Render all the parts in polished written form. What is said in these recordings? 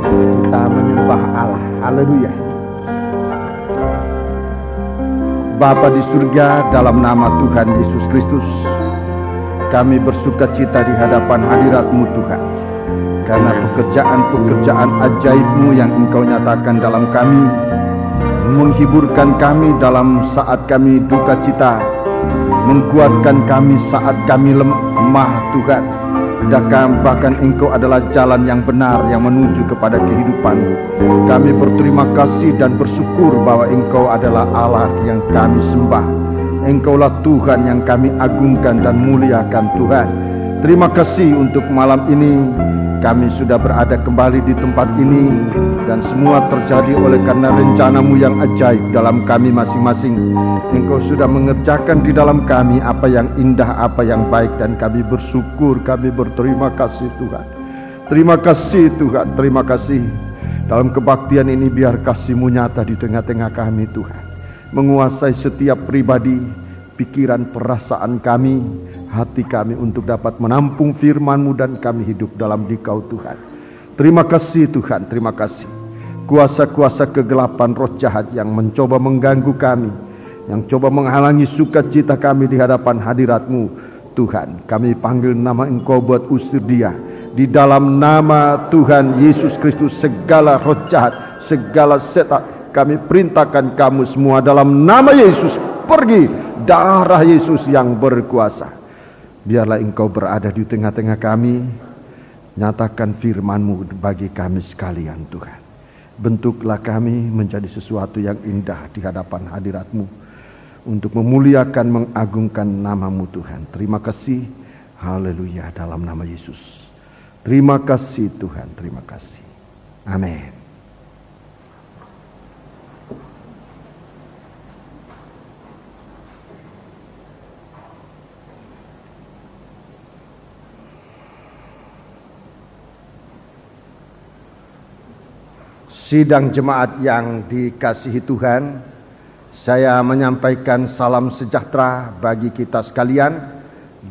Kita menyembah Allah. Haleluya. Bapa di surga, dalam nama Tuhan Yesus Kristus, kami bersuka cita di hadapan hadirat-Mu Tuhan, karena pekerjaan-pekerjaan ajaib-Mu yang Engkau nyatakan dalam kami, menghiburkan kami dalam saat kami duka cita, menguatkan kami saat kami lemah Tuhan. Bahkan Engkau adalah jalan yang benar yang menuju kepada kehidupan. Kami berterima kasih dan bersyukur bahwa Engkau adalah Allah yang kami sembah. Engkaulah Tuhan yang kami agungkan dan muliakan Tuhan. Terima kasih untuk malam ini. Kami sudah berada kembali di tempat ini, dan semua terjadi oleh karena rencana-Mu yang ajaib dalam kami masing-masing. Engkau sudah mengerjakan di dalam kami apa yang indah, apa yang baik, dan kami bersyukur, kami berterima kasih Tuhan. Terima kasih Tuhan, terima kasih. Dalam kebaktian ini biar kasih-Mu nyata di tengah-tengah kami Tuhan, menguasai setiap pribadi, pikiran, perasaan kami, hati kami untuk dapat menampung firman-Mu dan kami hidup dalam Dikau Tuhan. Terima kasih Tuhan, terima kasih. Kuasa-kuasa kegelapan roh jahat yang mencoba mengganggu kami, yang coba menghalangi sukacita kami di hadapan hadirat-Mu Tuhan, kami panggil nama Engkau buat usir dia. Di dalam nama Tuhan Yesus Kristus, segala roh jahat, segala setan, kami perintahkan kamu semua dalam nama Yesus, pergi. Darah Yesus yang berkuasa. Biarlah Engkau berada di tengah-tengah kami, nyatakan firman-Mu bagi kami sekalian Tuhan. Bentuklah kami menjadi sesuatu yang indah di hadapan hadirat-Mu, untuk memuliakan, mengagungkan nama-Mu Tuhan. Terima kasih, haleluya, dalam nama Yesus. Terima kasih Tuhan, terima kasih. Amin. Sidang jemaat yang dikasihi Tuhan, saya menyampaikan salam sejahtera bagi kita sekalian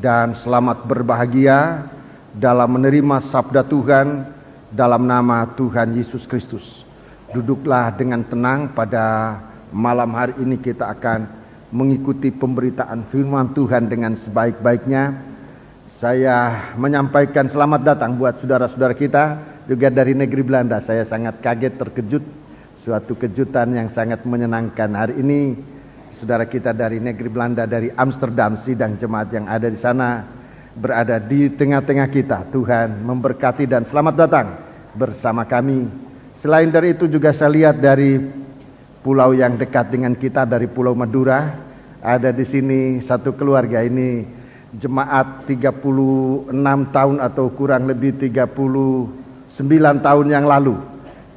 dan selamat berbahagia dalam menerima sabda Tuhan dalam nama Tuhan Yesus Kristus. Duduklah dengan tenang. Pada malam hari ini kita akan mengikuti pemberitaan firman Tuhan dengan sebaik-baiknya. Saya menyampaikan selamat datang buat saudara-saudara kita juga dari negeri Belanda. Saya sangat kaget, terkejut, suatu kejutan yang sangat menyenangkan. Hari ini saudara kita dari negeri Belanda, dari Amsterdam, sidang jemaat yang ada di sana berada di tengah-tengah kita. Tuhan memberkati dan selamat datang bersama kami. Selain dari itu juga saya lihat dari pulau yang dekat dengan kita, dari Pulau Madura, ada di sini satu keluarga. Ini jemaat 36 tahun atau kurang lebih 39 tahun yang lalu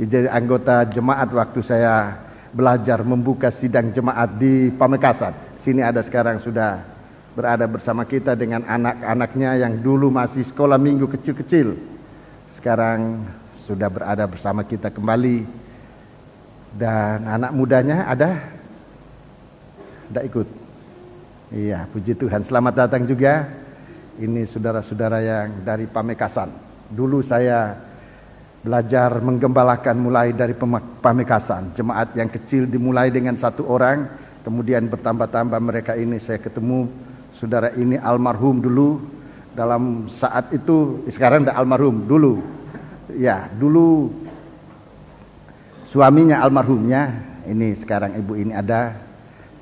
jadi anggota jemaat waktu saya belajar membuka sidang jemaat di Pamekasan. Sini ada sekarang sudah berada bersama kita dengan anak-anaknya yang dulu masih sekolah minggu kecil-kecil. Sekarang sudah berada bersama kita kembali. Dan anak mudanya ada? Tidak ikut? Iya, puji Tuhan. Selamat datang juga. Ini saudara-saudara yang dari Pamekasan. Dulu saya belajar menggembalakan mulai dari Pamekasan. Jemaat yang kecil dimulai dengan 1 orang, kemudian bertambah-tambah mereka ini. Saya ketemu saudara ini almarhum dulu dalam saat itu, sekarang udah almarhum dulu. Ya, dulu suaminya almarhumnya. Ini sekarang ibu ini ada.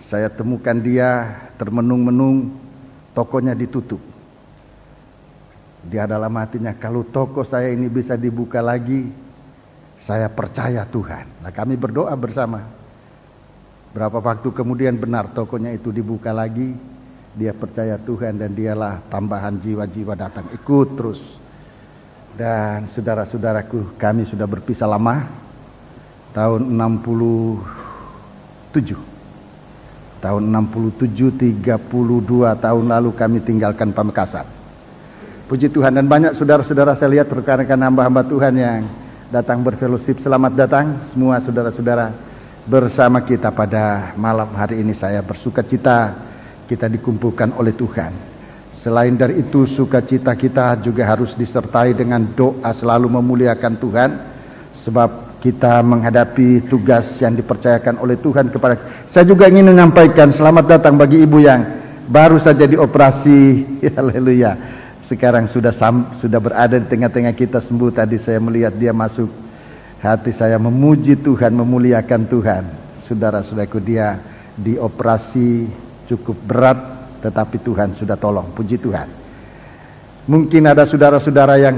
Saya temukan dia termenung-menung, tokonya ditutup. Dia dalam hatinya, kalau toko saya ini bisa dibuka lagi, saya percaya Tuhan. Nah, kami berdoa bersama. Berapa waktu kemudian benar tokonya itu dibuka lagi. Dia percaya Tuhan dan dialah tambahan jiwa-jiwa datang ikut terus. Dan saudara-saudaraku, kami sudah berpisah lama. Tahun 67. Tahun 67, 32 tahun lalu kami tinggalkan Pamekasan. Puji Tuhan, dan banyak saudara-saudara saya lihat rekan-rekan hamba-hamba Tuhan yang datang berfellowship. Selamat datang semua saudara-saudara bersama kita pada malam hari ini. Saya bersukacita kita dikumpulkan oleh Tuhan. Selain dari itu, sukacita kita juga harus disertai dengan doa, selalu memuliakan Tuhan. sebab kita menghadapi tugas yang dipercayakan oleh Tuhan kepada kita. Saya juga ingin menyampaikan selamat datang bagi ibu yang baru saja dioperasi. Haleluya. Sekarang sudah berada di tengah-tengah kita, sembuh. Tadi saya melihat dia masuk. Hati saya memuji Tuhan, memuliakan Tuhan. Saudara-saudaraku, dia dioperasi cukup berat, tetapi Tuhan sudah tolong. Puji Tuhan. Mungkin ada saudara-saudara yang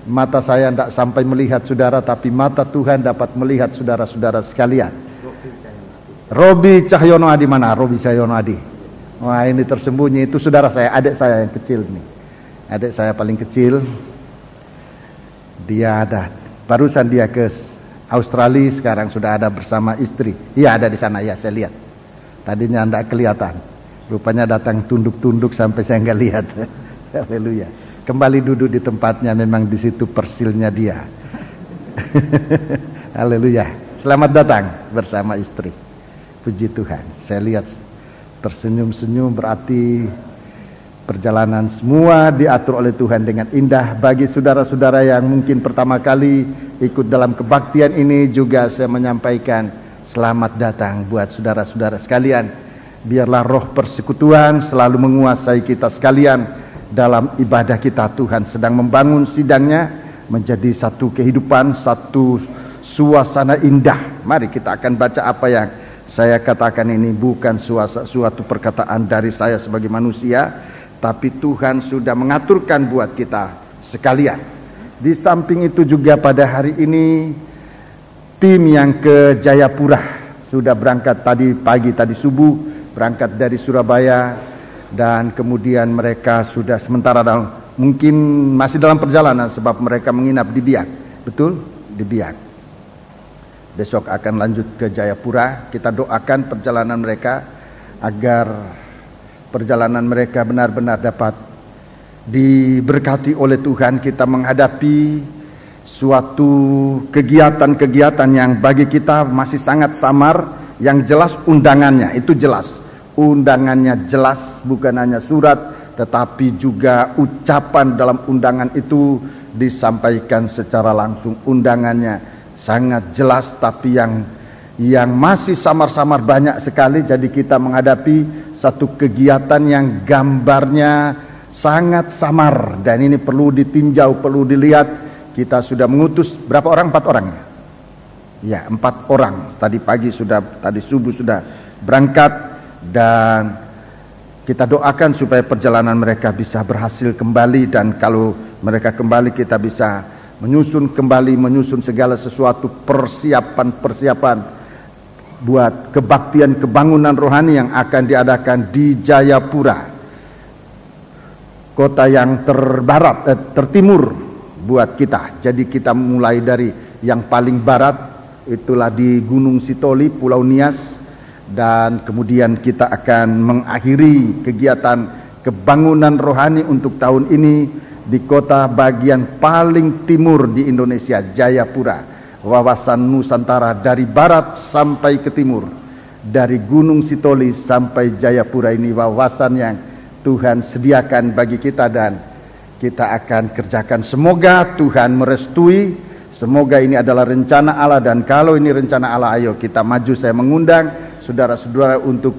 mata saya tidak sampai melihat saudara, tapi mata Tuhan dapat melihat saudara-saudara sekalian. Robi Cahyono Adi mana? Robi Cahyono Adi. Wah, ini tersembunyi, itu saudara saya, adik saya yang kecil nih. Adik saya paling kecil. Dia barusan dia ke Australia, sekarang sudah ada bersama istri. Iya, ada di sana ya, saya lihat. Tadinya tidak kelihatan. Rupanya datang tunduk-tunduk sampai saya nggak lihat. Haleluya. Kembali duduk di tempatnya, memang di situ persilnya dia. Haleluya. Selamat datang bersama istri. Puji Tuhan. Saya lihat tersenyum-senyum, berarti perjalanan semua diatur oleh Tuhan dengan indah. Bagi saudara-saudara yang mungkin pertama kali ikut dalam kebaktian ini, juga saya menyampaikan selamat datang buat saudara-saudara sekalian. Biarlah roh persekutuan selalu menguasai kita sekalian. Dalam ibadah kita, Tuhan sedang membangun sidangnya menjadi satu kehidupan, satu suasana indah. Mari kita akan baca apa yang saya katakan ini. Bukan suatu perkataan dari saya sebagai manusia, tapi Tuhan sudah mengaturkan buat kita sekalian. Di samping itu juga pada hari ini tim yang ke Jayapura sudah berangkat tadi pagi, tadi subuh berangkat dari Surabaya. Dan kemudian mereka sudah sementara mungkin masih dalam perjalanan, sebab mereka menginap di Biak. Betul? Di Biak. Besok akan lanjut ke Jayapura. Kita doakan perjalanan mereka, agar perjalanan mereka benar-benar dapat diberkati oleh Tuhan. Kita menghadapi suatu kegiatan-kegiatan yang bagi kita masih sangat samar. Yang jelas undangannya, itu jelas. Undangannya jelas, bukan hanya surat, tetapi juga ucapan dalam undangan itu disampaikan secara langsung. Undangannya sangat jelas, tapi yang masih samar-samar banyak sekali. Jadi kita menghadapi satu kegiatan yang gambarnya sangat samar, dan ini perlu ditinjau, perlu dilihat. Kita sudah mengutus berapa orang? 4 orang ya, 4 orang. Tadi pagi tadi subuh sudah berangkat. Dan kita doakan supaya perjalanan mereka bisa berhasil kembali. Dan kalau mereka kembali, kita bisa menyusun segala sesuatu, persiapan buat kebaktian kebangunan rohani yang akan diadakan di Jayapura, kota yang tertimur buat kita. Jadi kita mulai dari yang paling barat, itulah di Gunung Sitoli, Pulau Nias. Dan kemudian kita akan mengakhiri kegiatan kebangunan rohani untuk tahun ini di kota bagian paling timur di Indonesia, Jayapura, wawasan Nusantara, dari barat sampai ke timur, dari Gunung Sitoli sampai Jayapura. Ini wawasan yang Tuhan sediakan bagi kita, dan kita akan kerjakan. Semoga Tuhan merestui, semoga ini adalah rencana Allah. Dan kalau ini rencana Allah, ayo kita maju. Saya mengundang saudara-saudara untuk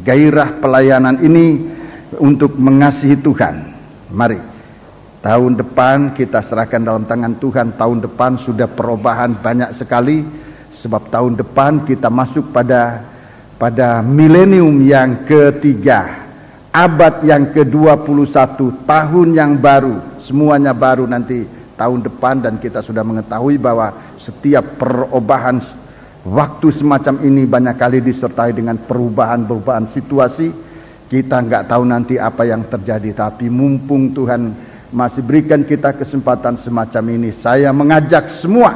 gairah pelayanan ini, untuk mengasihi Tuhan. Mari, tahun depan kita serahkan dalam tangan Tuhan. Tahun depan sudah perubahan banyak sekali, sebab tahun depan kita masuk pada milenium yang ketiga, abad yang ke-21, tahun yang baru. Semuanya baru nanti tahun depan, dan kita sudah mengetahui bahwa setiap perubahan waktu semacam ini banyak kali disertai dengan perubahan situasi. Kita nggak tahu nanti apa yang terjadi, tapi mumpung Tuhan masih berikan kita kesempatan semacam ini, saya mengajak semua,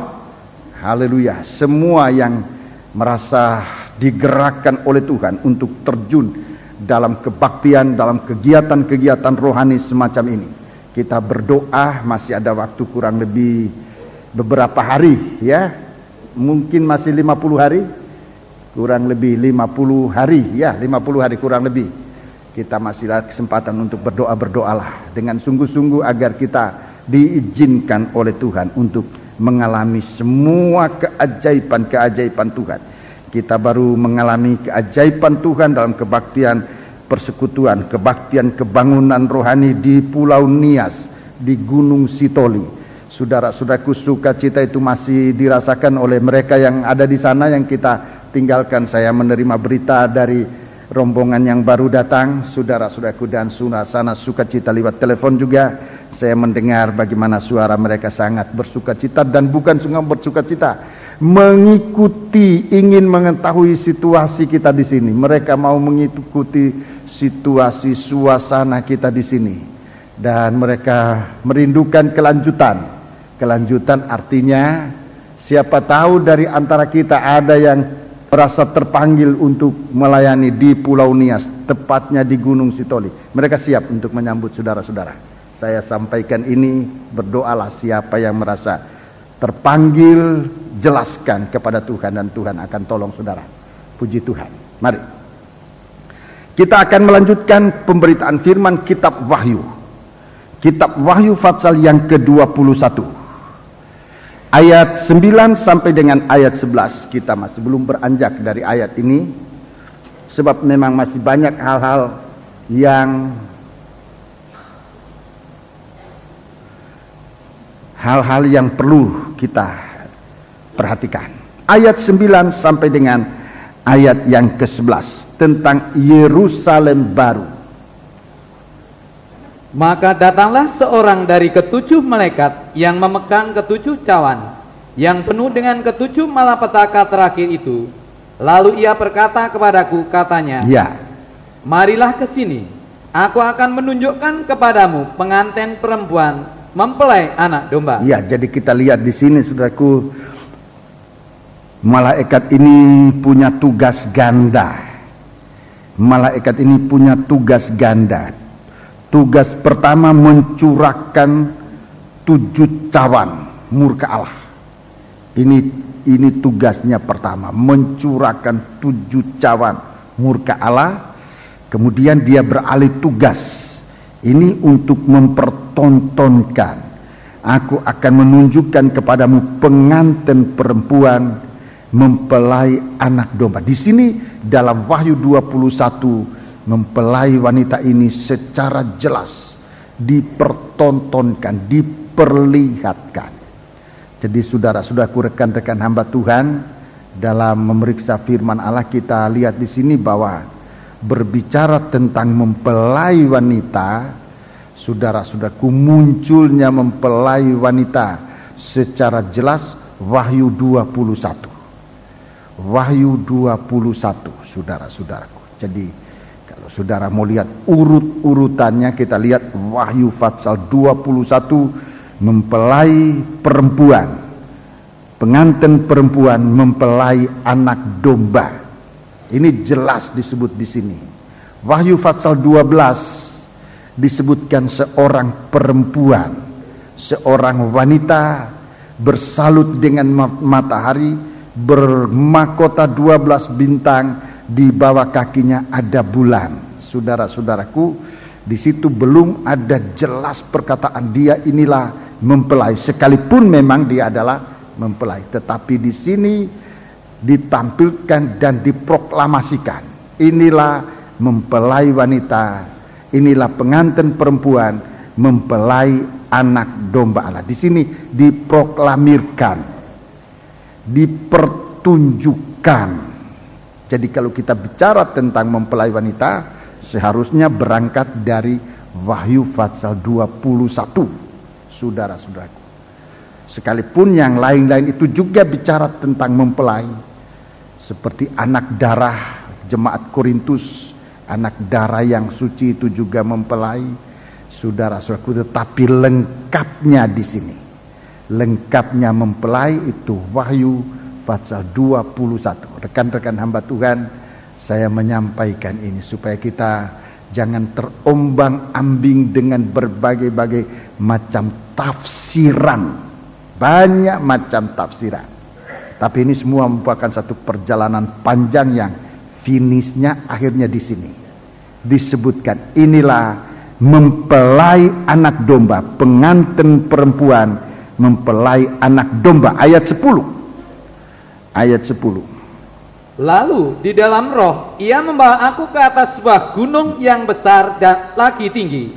haleluya, semua yang merasa digerakkan oleh Tuhan untuk terjun dalam kebaktian, dalam kegiatan-kegiatan rohani semacam ini. Kita berdoa, masih ada waktu kurang lebih beberapa hari ya. Mungkin masih 50 hari, kurang lebih 50 hari ya, 50 hari kurang lebih. Kita masih ada kesempatan untuk berdoalah dengan sungguh-sungguh agar kita diizinkan oleh Tuhan untuk mengalami semua keajaiban-keajaiban Tuhan. Kita baru mengalami keajaiban Tuhan dalam kebaktian persekutuan, kebaktian kebangunan rohani di Pulau Nias, di Gunung Sitoli. Saudara-saudaraku, sukacita itu masih dirasakan oleh mereka yang ada di sana yang kita tinggalkan. Saya menerima berita dari rombongan yang baru datang, saudara-saudaraku, dan suasana sukacita lewat telepon juga. Saya mendengar bagaimana suara mereka sangat bersukacita, dan bukan cuma bersukacita, mengikuti, ingin mengetahui situasi kita di sini. Mereka mau mengikuti situasi suasana kita di sini, dan mereka merindukan kelanjutan. Kelanjutan artinya siapa tahu dari antara kita ada yang merasa terpanggil untuk melayani di Pulau Nias, tepatnya di Gunung Sitoli. Mereka siap untuk menyambut saudara-saudara. Saya sampaikan ini, berdoalah siapa yang merasa terpanggil, jelaskan kepada Tuhan dan Tuhan akan tolong saudara. Puji Tuhan. Mari kita akan melanjutkan pemberitaan firman kitab Wahyu. Kitab Wahyu pasal yang ke-21, ayat 9 sampai dengan ayat 11. Kita masih belum beranjak dari ayat ini, sebab memang masih banyak hal-hal yang perlu kita perhatikan. Ayat 9 sampai dengan ayat yang ke-11 tentang Yerusalem baru. Maka datanglah seorang dari ketujuh malaikat yang memegang ketujuh cawan, yang penuh dengan ketujuh malapetaka terakhir itu. Lalu ia berkata kepadaku, katanya, ya, marilah ke sini, aku akan menunjukkan kepadamu pengantin perempuan mempelai anak domba. Ya, jadi kita lihat di sini, saudaraku, malaikat ini punya tugas ganda. Malaikat ini punya tugas ganda. Tugas pertama mencurahkan 7 cawan murka Allah. Ini tugasnya pertama, mencurahkan 7 cawan murka Allah. Kemudian dia beralih tugas. Ini untuk mempertontonkan, aku akan menunjukkan kepadamu pengantin perempuan mempelai anak domba. Di sini dalam Wahyu 21, mempelai wanita ini secara jelas dipertontonkan, diperlihatkan. Jadi saudara-saudaraku, rekan-rekan hamba Tuhan, dalam memeriksa firman Allah kita lihat di sini bahwa berbicara tentang mempelai wanita, saudara-saudaraku, munculnya mempelai wanita secara jelas Wahyu 21. Wahyu 21, saudara-saudaraku. Jadi kalau saudara mau lihat urut-urutannya, kita lihat Wahyu pasal 21, mempelai perempuan, pengantin perempuan mempelai anak domba. Ini jelas disebut di sini. Wahyu pasal 12 disebutkan seorang perempuan, seorang wanita bersalut dengan matahari, bermahkota 12 bintang, di bawah kakinya ada bulan. Saudara-saudaraku, di situ belum ada jelas perkataan dia inilah mempelai, sekalipun memang dia adalah mempelai. Tetapi di sini ditampilkan dan diproklamasikan, inilah mempelai wanita, inilah pengantin perempuan mempelai anak domba Allah. Di sini diproklamirkan, dipertunjukkan. Jadi kalau kita bicara tentang mempelai wanita, seharusnya berangkat dari Wahyu pasal 21, saudara-saudaraku. Sekalipun yang lain-lain itu juga bicara tentang mempelai, seperti anak darah jemaat Korintus, anak darah yang suci itu juga mempelai, saudara-saudaraku. Tetapi lengkapnya di sini, lengkapnya mempelai itu Wahyu pasal 21. Rekan-rekan hamba Tuhan, saya menyampaikan ini supaya kita jangan terombang-ambing dengan berbagai-bagai macam tafsiran. Banyak macam tafsiran. Tapi ini semua merupakan satu perjalanan panjang yang finishnya akhirnya di sini. Disebutkan inilah mempelai anak domba, pengantin perempuan mempelai anak domba. Ayat 10. Ayat 10. Lalu di dalam roh ia membawa aku ke atas sebuah gunung yang besar dan lagi tinggi,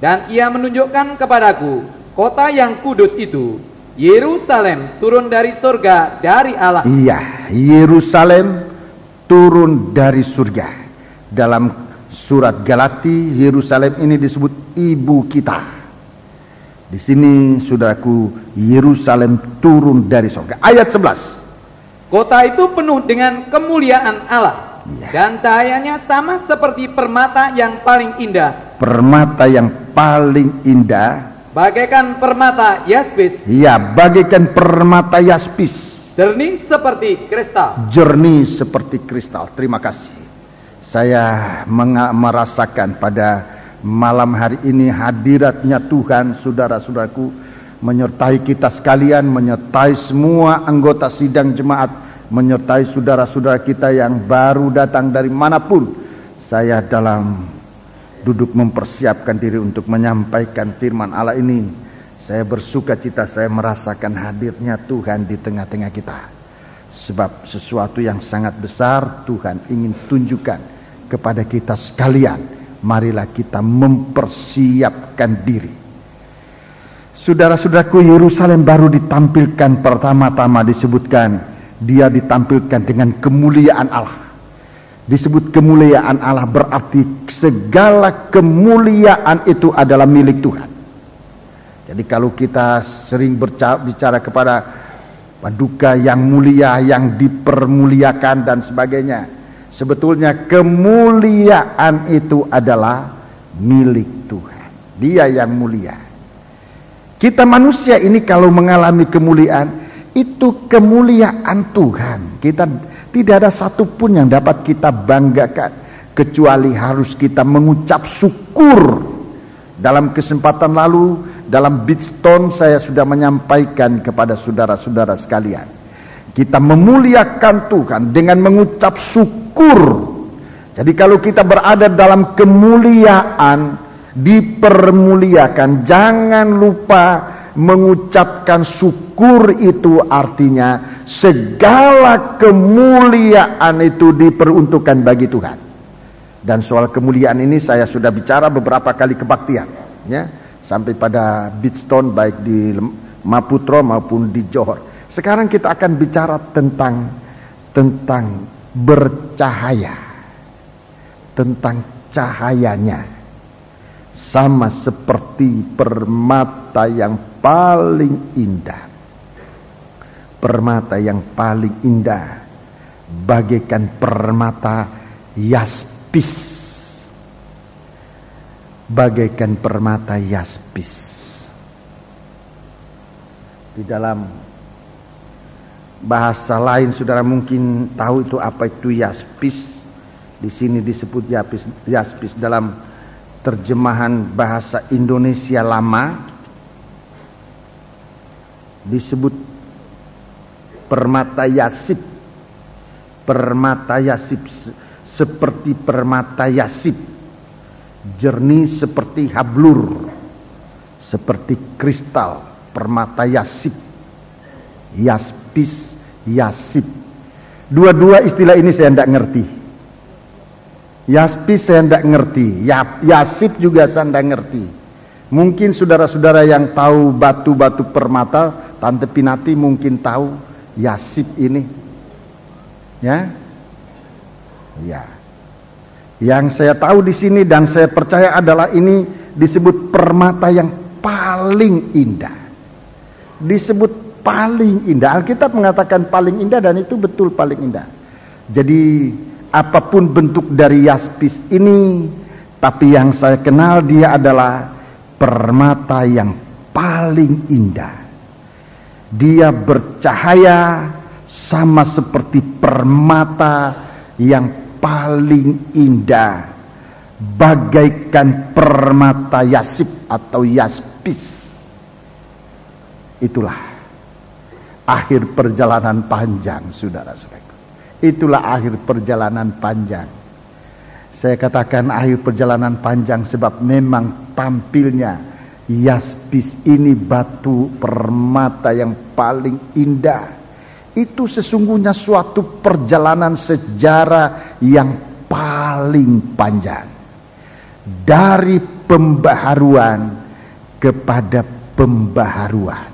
dan ia menunjukkan kepadaku kota yang kudus itu, Yerusalem, turun dari surga dari Allah. Iya, Yerusalem turun dari surga. Dalam surat Galati, Yerusalem ini disebut ibu kita. Di sini, saudaraku, Yerusalem turun dari surga. Ayat 11. Kota itu penuh dengan kemuliaan Allah, dan cahayanya sama seperti permata yang paling indah. Permata yang paling indah, bagaikan permata yaspis. Ya, bagaikan permata yaspis. Jernih seperti kristal. Jernih seperti kristal. Terima kasih. Saya merasakan pada malam hari ini hadiratnya Tuhan, saudara-saudaraku, menyertai kita sekalian, menyertai semua anggota sidang jemaat, menyertai saudara-saudara kita yang baru datang dari manapun. Saya dalam duduk mempersiapkan diri untuk menyampaikan firman Allah ini, saya bersuka cita, saya merasakan hadirnya Tuhan di tengah-tengah kita. Sebab sesuatu yang sangat besar Tuhan ingin tunjukkan kepada kita sekalian. Marilah kita mempersiapkan diri. Saudara-saudaraku, Yerusalem baru ditampilkan pertama-tama disebutkan, dia ditampilkan dengan kemuliaan Allah. Disebut kemuliaan Allah berarti segala kemuliaan itu adalah milik Tuhan. Jadi kalau kita sering bicara kepada paduka yang mulia, yang dipermuliakan dan sebagainya, sebetulnya kemuliaan itu adalah milik Tuhan. Dia yang mulia. Kita manusia ini kalau mengalami kemuliaan, itu kemuliaan Tuhan. Kita tidak ada satupun yang dapat kita banggakan, kecuali harus kita mengucap syukur. Dalam kesempatan lalu, dalam Bidstone saya sudah menyampaikan kepada saudara-saudara sekalian, kita memuliakan Tuhan dengan mengucap syukur. Jadi kalau kita berada dalam kemuliaan, dipermuliakan, jangan lupa mengucapkan syukur. Itu artinya segala kemuliaan itu diperuntukkan bagi Tuhan. Dan soal kemuliaan ini saya sudah bicara beberapa kali kebaktian, ya, sampai pada Bidstone baik di Maputro maupun di Johor. Sekarang kita akan bicara tentang bercahaya, tentang cahayanya. Sama seperti permata yang paling indah. Permata yang paling indah bagaikan permata yaspis. Bagaikan permata yaspis. Di dalam bahasa lain saudara mungkin tahu itu apa itu yaspis. Di sini disebut yaspis dalam terjemahan bahasa Indonesia lama disebut permata yasip. Permata yasip seperti permata yasip, jernih seperti hablur, seperti kristal. Permata yasip, yaspis, yasip. Dua-dua istilah ini saya tidak ngerti. Yaspis saya tidak ngerti, yasip juga saya tidak ngerti. Mungkin saudara-saudara yang tahu batu-batu permata, Tante Pinati mungkin tahu yasip ini, ya. Yang saya tahu di sini dan saya percaya adalah ini disebut permata yang paling indah. Disebut paling indah. Alkitab mengatakan paling indah dan itu betul paling indah. Jadi apapun bentuk dari yaspis ini, tapi yang saya kenal dia adalah permata yang paling indah. Dia bercahaya sama seperti permata yang paling indah, bagaikan permata yasip atau yaspis. Itulah akhir perjalanan panjang, saudara-saudara. Itulah akhir perjalanan panjang. Saya katakan akhir perjalanan panjang sebab memang tampilnya Yaspis ini batu permata yang paling indah. Itu sesungguhnya suatu perjalanan sejarah yang paling panjang. Dari pembaharuan kepada pembaharuan.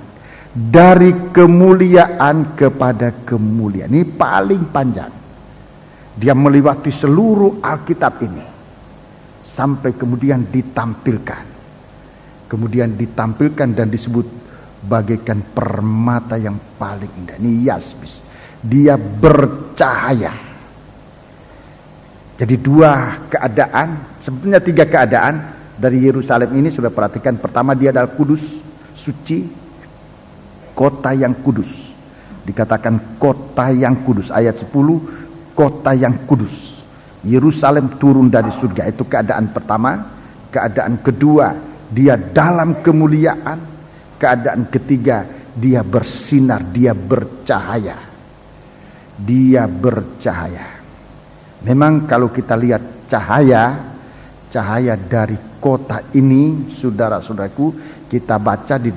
Dari kemuliaan kepada kemuliaan. Ini paling panjang. Dia melewati seluruh Alkitab ini. Sampai kemudian ditampilkan. Kemudian ditampilkan dan disebut bagaikan permata yang paling indah. Ini yaspis. Dia bercahaya. Jadi dua keadaan, sebenarnya tiga keadaan dari Yerusalem ini sudah perhatikan. Pertama, dia adalah kudus, suci, kota yang kudus. Dikatakan kota yang kudus. Ayat 10, kota yang kudus. Yerusalem turun dari surga. Itu keadaan pertama. Keadaan kedua, dia dalam kemuliaan. Keadaan ketiga, dia bersinar, dia bercahaya. Dia bercahaya. Memang kalau kita lihat cahaya dari kota ini, saudara-saudaraku, kita baca di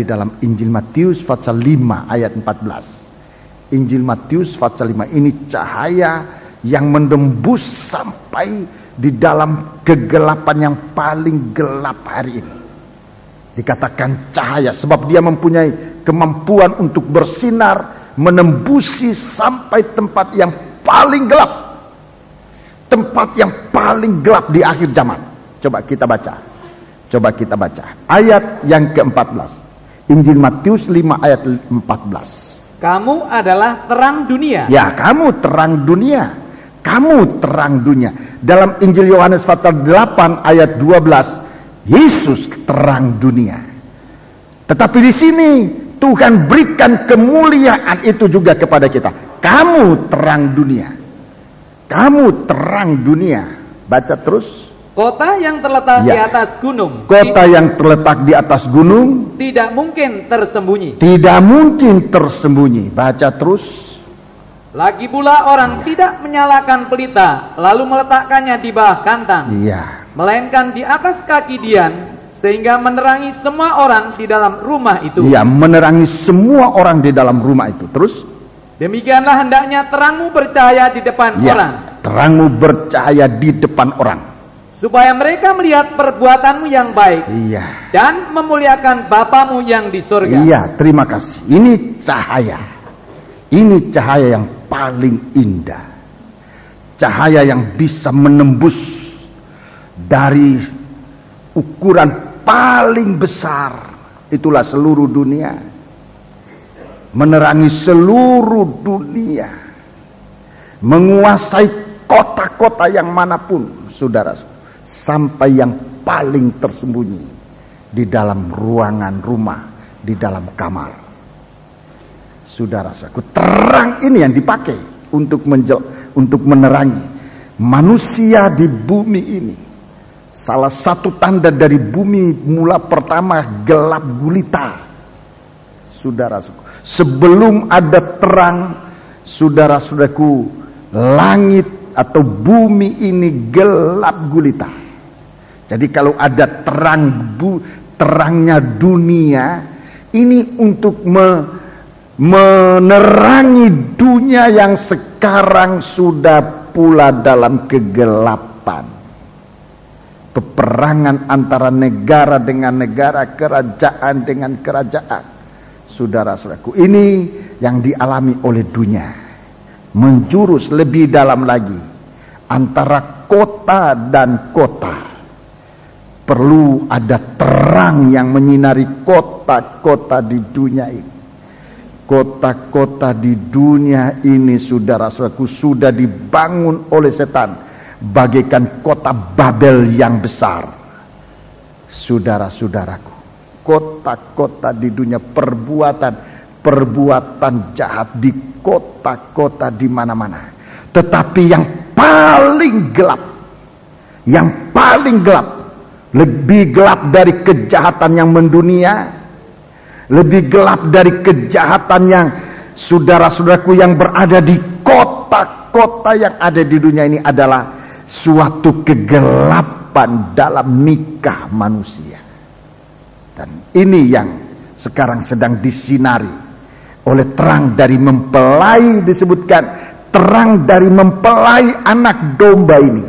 dalam Injil Matius pasal 5 ayat 14. Injil Matius pasal 5 ini cahaya yang menembus sampai di dalam kegelapan yang paling gelap hari ini. Dikatakan cahaya sebab dia mempunyai kemampuan untuk bersinar, menembusi sampai tempat yang paling gelap. Tempat yang paling gelap di akhir zaman. Coba kita baca. Ayat yang ke-14. Injil Matius 5 ayat 14. Kamu adalah terang dunia. Ya, kamu terang dunia. Kamu terang dunia. Dalam Injil Yohanes pasal 8 ayat 12, Yesus terang dunia. Tetapi di sini Tuhan berikan kemuliaan itu juga kepada kita. Kamu terang dunia. Kamu terang dunia. Baca terus. Kota yang terletak di atas gunung. Kota yang terletak di atas gunung. Tidak mungkin tersembunyi. Tidak mungkin tersembunyi. Baca terus. Lagi pula orang tidak menyalakan pelita lalu meletakkannya di bawah kantang. Iya. Melainkan di atas kaki dian sehingga menerangi semua orang di dalam rumah itu. Iya, menerangi semua orang di dalam rumah itu. Terus? Demikianlah hendaknya terangmu bercahaya di depan orang. Terangmu bercahaya di depan orang. Supaya mereka melihat perbuatanmu yang baik. Iya. Dan memuliakan Bapamu yang di surga. Iya, terima kasih. Ini cahaya. Ini cahaya yang paling indah. Cahaya yang bisa menembus dari ukuran paling besar. Itulah seluruh dunia. Menerangi seluruh dunia. Menguasai kota-kota yang manapun, saudara. Sampai yang paling tersembunyi. Di dalam ruangan rumah. Di dalam kamar. Saudara-saudaraku, terang ini yang dipakai untuk menerangi manusia di bumi ini. Salah satu tanda dari bumi mula pertama gelap gulita. Saudara-saudaraku, sebelum ada terang, saudara-saudaraku, langit atau bumi ini gelap gulita. Jadi kalau ada terangnya dunia, ini untuk menerangi dunia yang sekarang sudah pula dalam kegelapan. Peperangan antara negara dengan negara, kerajaan dengan kerajaan. Saudara-saudaraku, ini yang dialami oleh dunia. Menjurus lebih dalam lagi antara kota dan kota. Perlu ada terang yang menyinari kota-kota di dunia ini. Kota-kota di dunia ini, saudara-saudaraku, sudah dibangun oleh setan bagaikan kota Babel yang besar. Saudara-saudaraku, kota-kota di dunia, perbuatan jahat di kota-kota di mana-mana. Tetapi yang paling gelap, lebih gelap dari kejahatan yang mendunia, lebih gelap dari kejahatan yang saudara-saudaraku yang berada di kota-kota yang ada di dunia ini adalah suatu kegelapan kegelapan dalam nikah manusia. Dan ini yang sekarang sedang disinari oleh terang dari mempelai, disebutkan terang dari mempelai anak domba ini.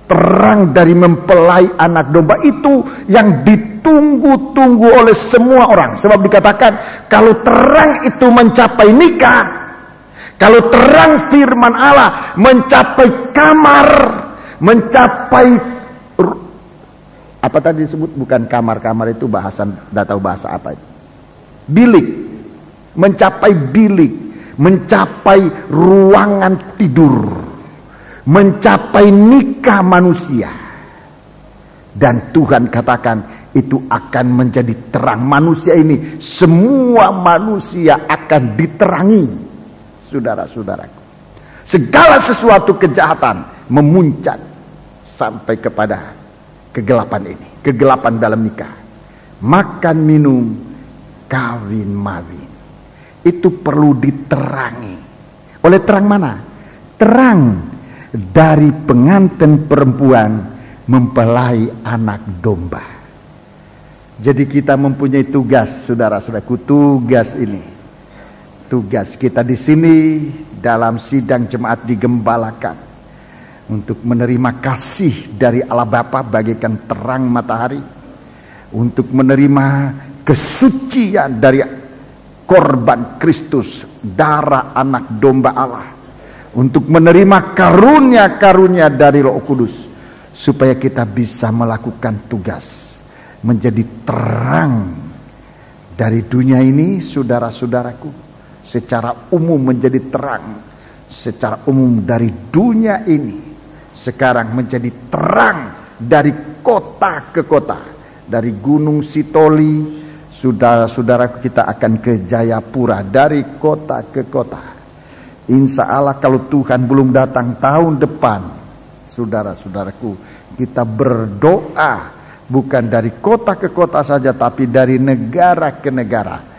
Terang dari mempelai anak domba itu yang ditunggu-tunggu oleh semua orang. Sebab dikatakan kalau terang itu mencapai nikah, kalau terang firman Allah mencapai kamar, mencapai apa tadi disebut, bukan kamar itu bahasa, tidak tahu bahasa apa itu. Bilik, mencapai bilik, mencapai ruangan tidur, mencapai nikah manusia. Dan Tuhan katakan itu akan menjadi terang manusia ini. Semua manusia akan diterangi. Saudara-saudaraku, segala sesuatu kejahatan memuncak sampai kepada kegelapan ini, kegelapan dalam nikah. Makan, minum, kawin, mawin, itu perlu diterangi. Oleh terang mana? Terang dari pengantin perempuan mempelai anak domba. Jadi kita mempunyai tugas, saudara-saudaraku, tugas ini. Tugas kita di sini dalam sidang jemaat digembalakan untuk menerima kasih dari Allah Bapa bagaikan terang matahari, untuk menerima kesucian dari korban Kristus, darah anak domba Allah, untuk menerima karunia-karunia dari Roh Kudus, supaya kita bisa melakukan tugas menjadi terang dari dunia ini, saudara-saudaraku. Secara umum menjadi terang, secara umum dari dunia ini. Sekarang menjadi terang dari kota ke kota, dari Gunung Sitoli, saudara-saudara kita akan ke Jayapura, dari kota ke kota. Insya Allah kalau Tuhan belum datang tahun depan, saudara-saudaraku, kita berdoa bukan dari kota ke kota saja, tapi dari negara ke negara.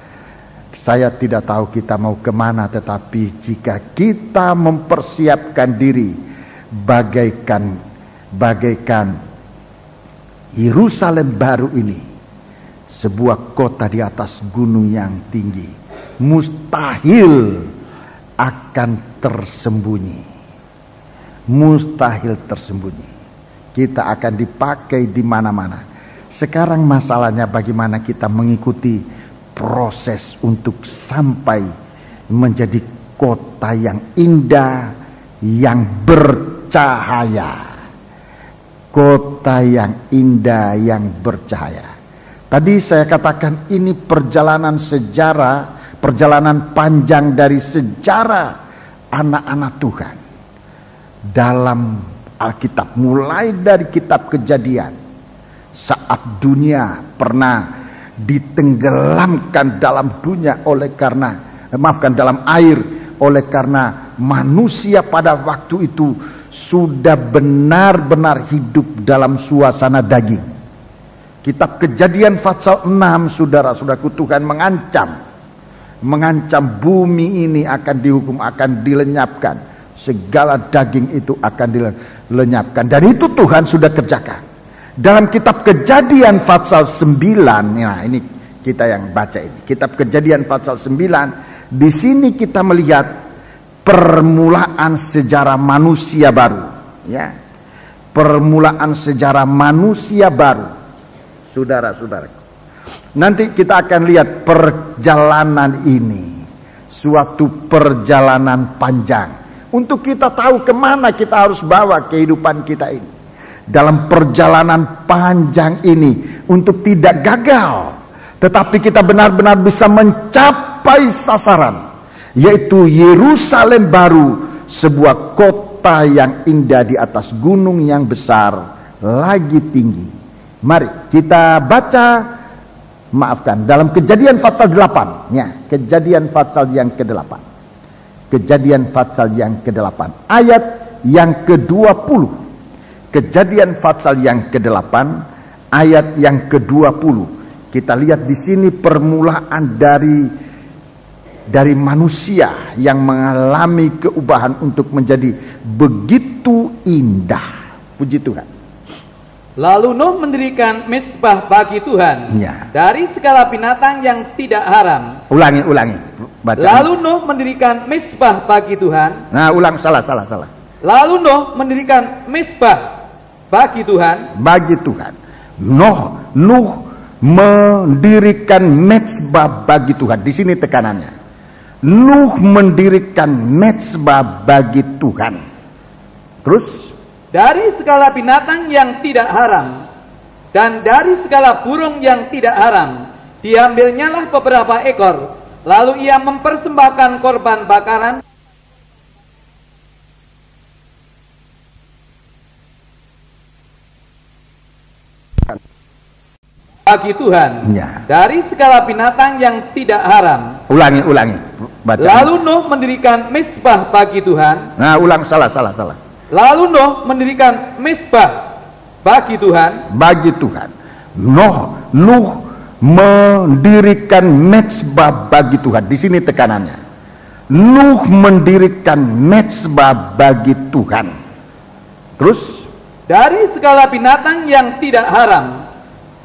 Saya tidak tahu kita mau kemana, tetapi jika kita mempersiapkan diri bagaikan Yerusalem baru ini, sebuah kota di atas gunung yang tinggi, mustahil akan tersembunyi. Mustahil tersembunyi. Kita akan dipakai di mana-mana. Sekarang masalahnya bagaimana kita mengikuti proses untuk sampai menjadi kota yang indah, yang bercahaya. Kota yang indah, yang bercahaya. Tadi saya katakan ini perjalanan sejarah, perjalanan panjang dari sejarah anak-anak Tuhan dalam Alkitab, mulai dari kitab Kejadian, saat dunia pernah ditenggelamkan dalam dunia dalam air oleh karena manusia pada waktu itu sudah benar-benar hidup dalam suasana daging. Kitab Kejadian pasal 6, saudara-saudaraku, Tuhan mengancam bumi ini akan dihukum, akan dilenyapkan. Segala daging itu akan dilenyapkan. Dan itu Tuhan sudah kerjakan. Dalam kitab Kejadian pasal 9, nah ini kita yang baca ini. Kitab Kejadian pasal 9, di sini kita melihat permulaan sejarah manusia baru, ya. Permulaan sejarah manusia baru. Saudara-saudaraku. Nanti kita akan lihat perjalanan ini, suatu perjalanan panjang, untuk kita tahu kemana kita harus bawa kehidupan kita ini. Dalam perjalanan panjang ini, untuk tidak gagal, tetapi kita benar-benar bisa mencapai sasaran, yaitu Yerusalem baru, sebuah kota yang indah di atas gunung yang besar, lagi tinggi. Mari kita baca, dalam Kejadian pasal 8, ya, Kejadian pasal yang ke-8. Kejadian pasal yang ke-8, ayat yang ke-20. Kejadian pasal yang ke-8 ayat yang ke-20. Kita lihat di sini permulaan dari manusia yang mengalami keubahan untuk menjadi begitu indah. Puji Tuhan. Lalu Nuh mendirikan mezbah bagi Tuhan dari segala binatang yang tidak haram. Ulangi. Baca. Lalu Nuh mendirikan mezbah bagi Tuhan. Nah, ulang, salah. Lalu Nuh mendirikan mezbah bagi Tuhan. Bagi Tuhan. Nuh mendirikan mezbah bagi Tuhan. Di sini tekanannya. Nuh mendirikan mezbah bagi Tuhan. Terus? Dari segala binatang yang tidak haram dan dari segala burung yang tidak haram, diambilnyalah beberapa ekor, lalu ia mempersembahkan korban bakaran bagi Tuhan. Dari segala binatang yang tidak haram. Ulangi. Baca. Lalu Nuh mendirikan mezbah bagi Tuhan. Nah, ulang, salah. Lalu Nuh mendirikan mezbah bagi Tuhan. Bagi Tuhan. Nuh mendirikan mezbah bagi Tuhan. Di sini tekanannya. Nuh mendirikan mezbah bagi Tuhan. Terus? Dari segala binatang yang tidak haram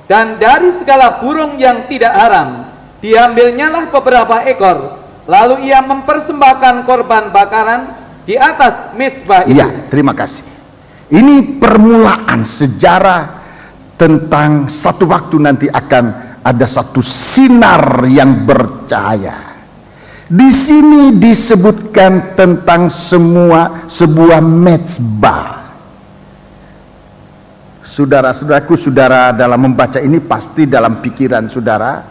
dan dari segala burung yang tidak haram, diambilnyalah beberapa ekor, lalu ia mempersembahkan korban bakaran di atas mezbah itu. Iya, terima kasih. Ini permulaan sejarah tentang satu waktu nanti akan ada satu sinar yang bercahaya. Di sini disebutkan tentang sebuah mezbah. Saudara-saudaraku, saudara dalam membaca ini pasti dalam pikiran saudara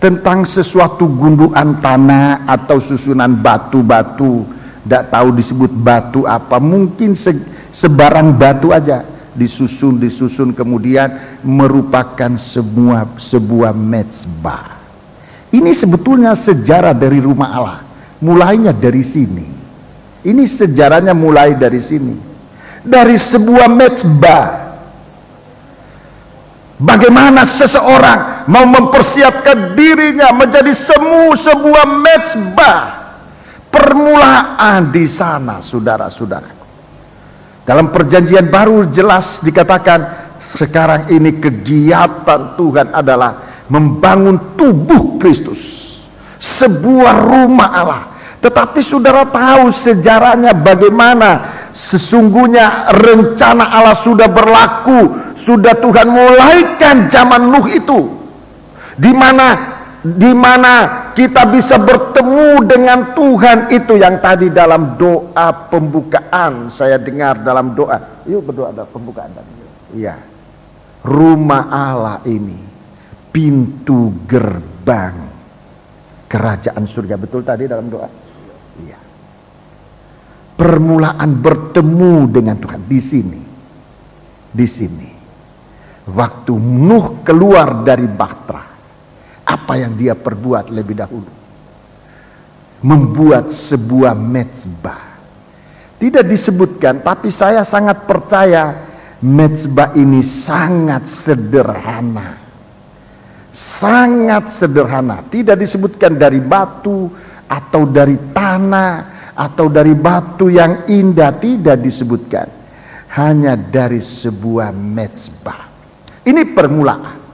tentang sesuatu gundukan tanah atau susunan batu-batu. Tidak tahu disebut batu apa, mungkin sebarang batu aja disusun kemudian merupakan sebuah mezbah. Ini sebetulnya sejarah dari rumah Allah, mulainya dari sini. Ini sejarahnya mulai dari sini, dari sebuah mezbah. Bagaimana seseorang mau mempersiapkan dirinya menjadi sebuah mezbah. Permulaan di sana, saudara-saudaraku. Dalam perjanjian baru jelas dikatakan sekarang ini kegiatan Tuhan adalah membangun tubuh Kristus, sebuah rumah Allah. Tetapi saudara tahu sejarahnya bagaimana sesungguhnya rencana Allah sudah berlaku, sudah Tuhan mulaikan zaman Nuh itu, di mana kita bisa bertemu dengan Tuhan itu yang tadi dalam doa pembukaan saya dengar dalam doa. Yuk berdoa dalam pembukaan. Iya. Rumah Allah ini pintu gerbang kerajaan surga. Betul tadi dalam doa? Iya. Permulaan bertemu dengan Tuhan di sini. Di sini. Waktu Nuh keluar dari bahtera, apa yang dia perbuat lebih dahulu? Membuat sebuah mezbah. Tidak disebutkan, tapi saya sangat percaya mezbah ini sangat sederhana. Sangat sederhana. Tidak disebutkan dari batu atau dari tanah atau dari batu yang indah. Tidak disebutkan. Hanya dari sebuah mezbah. Ini permulaan.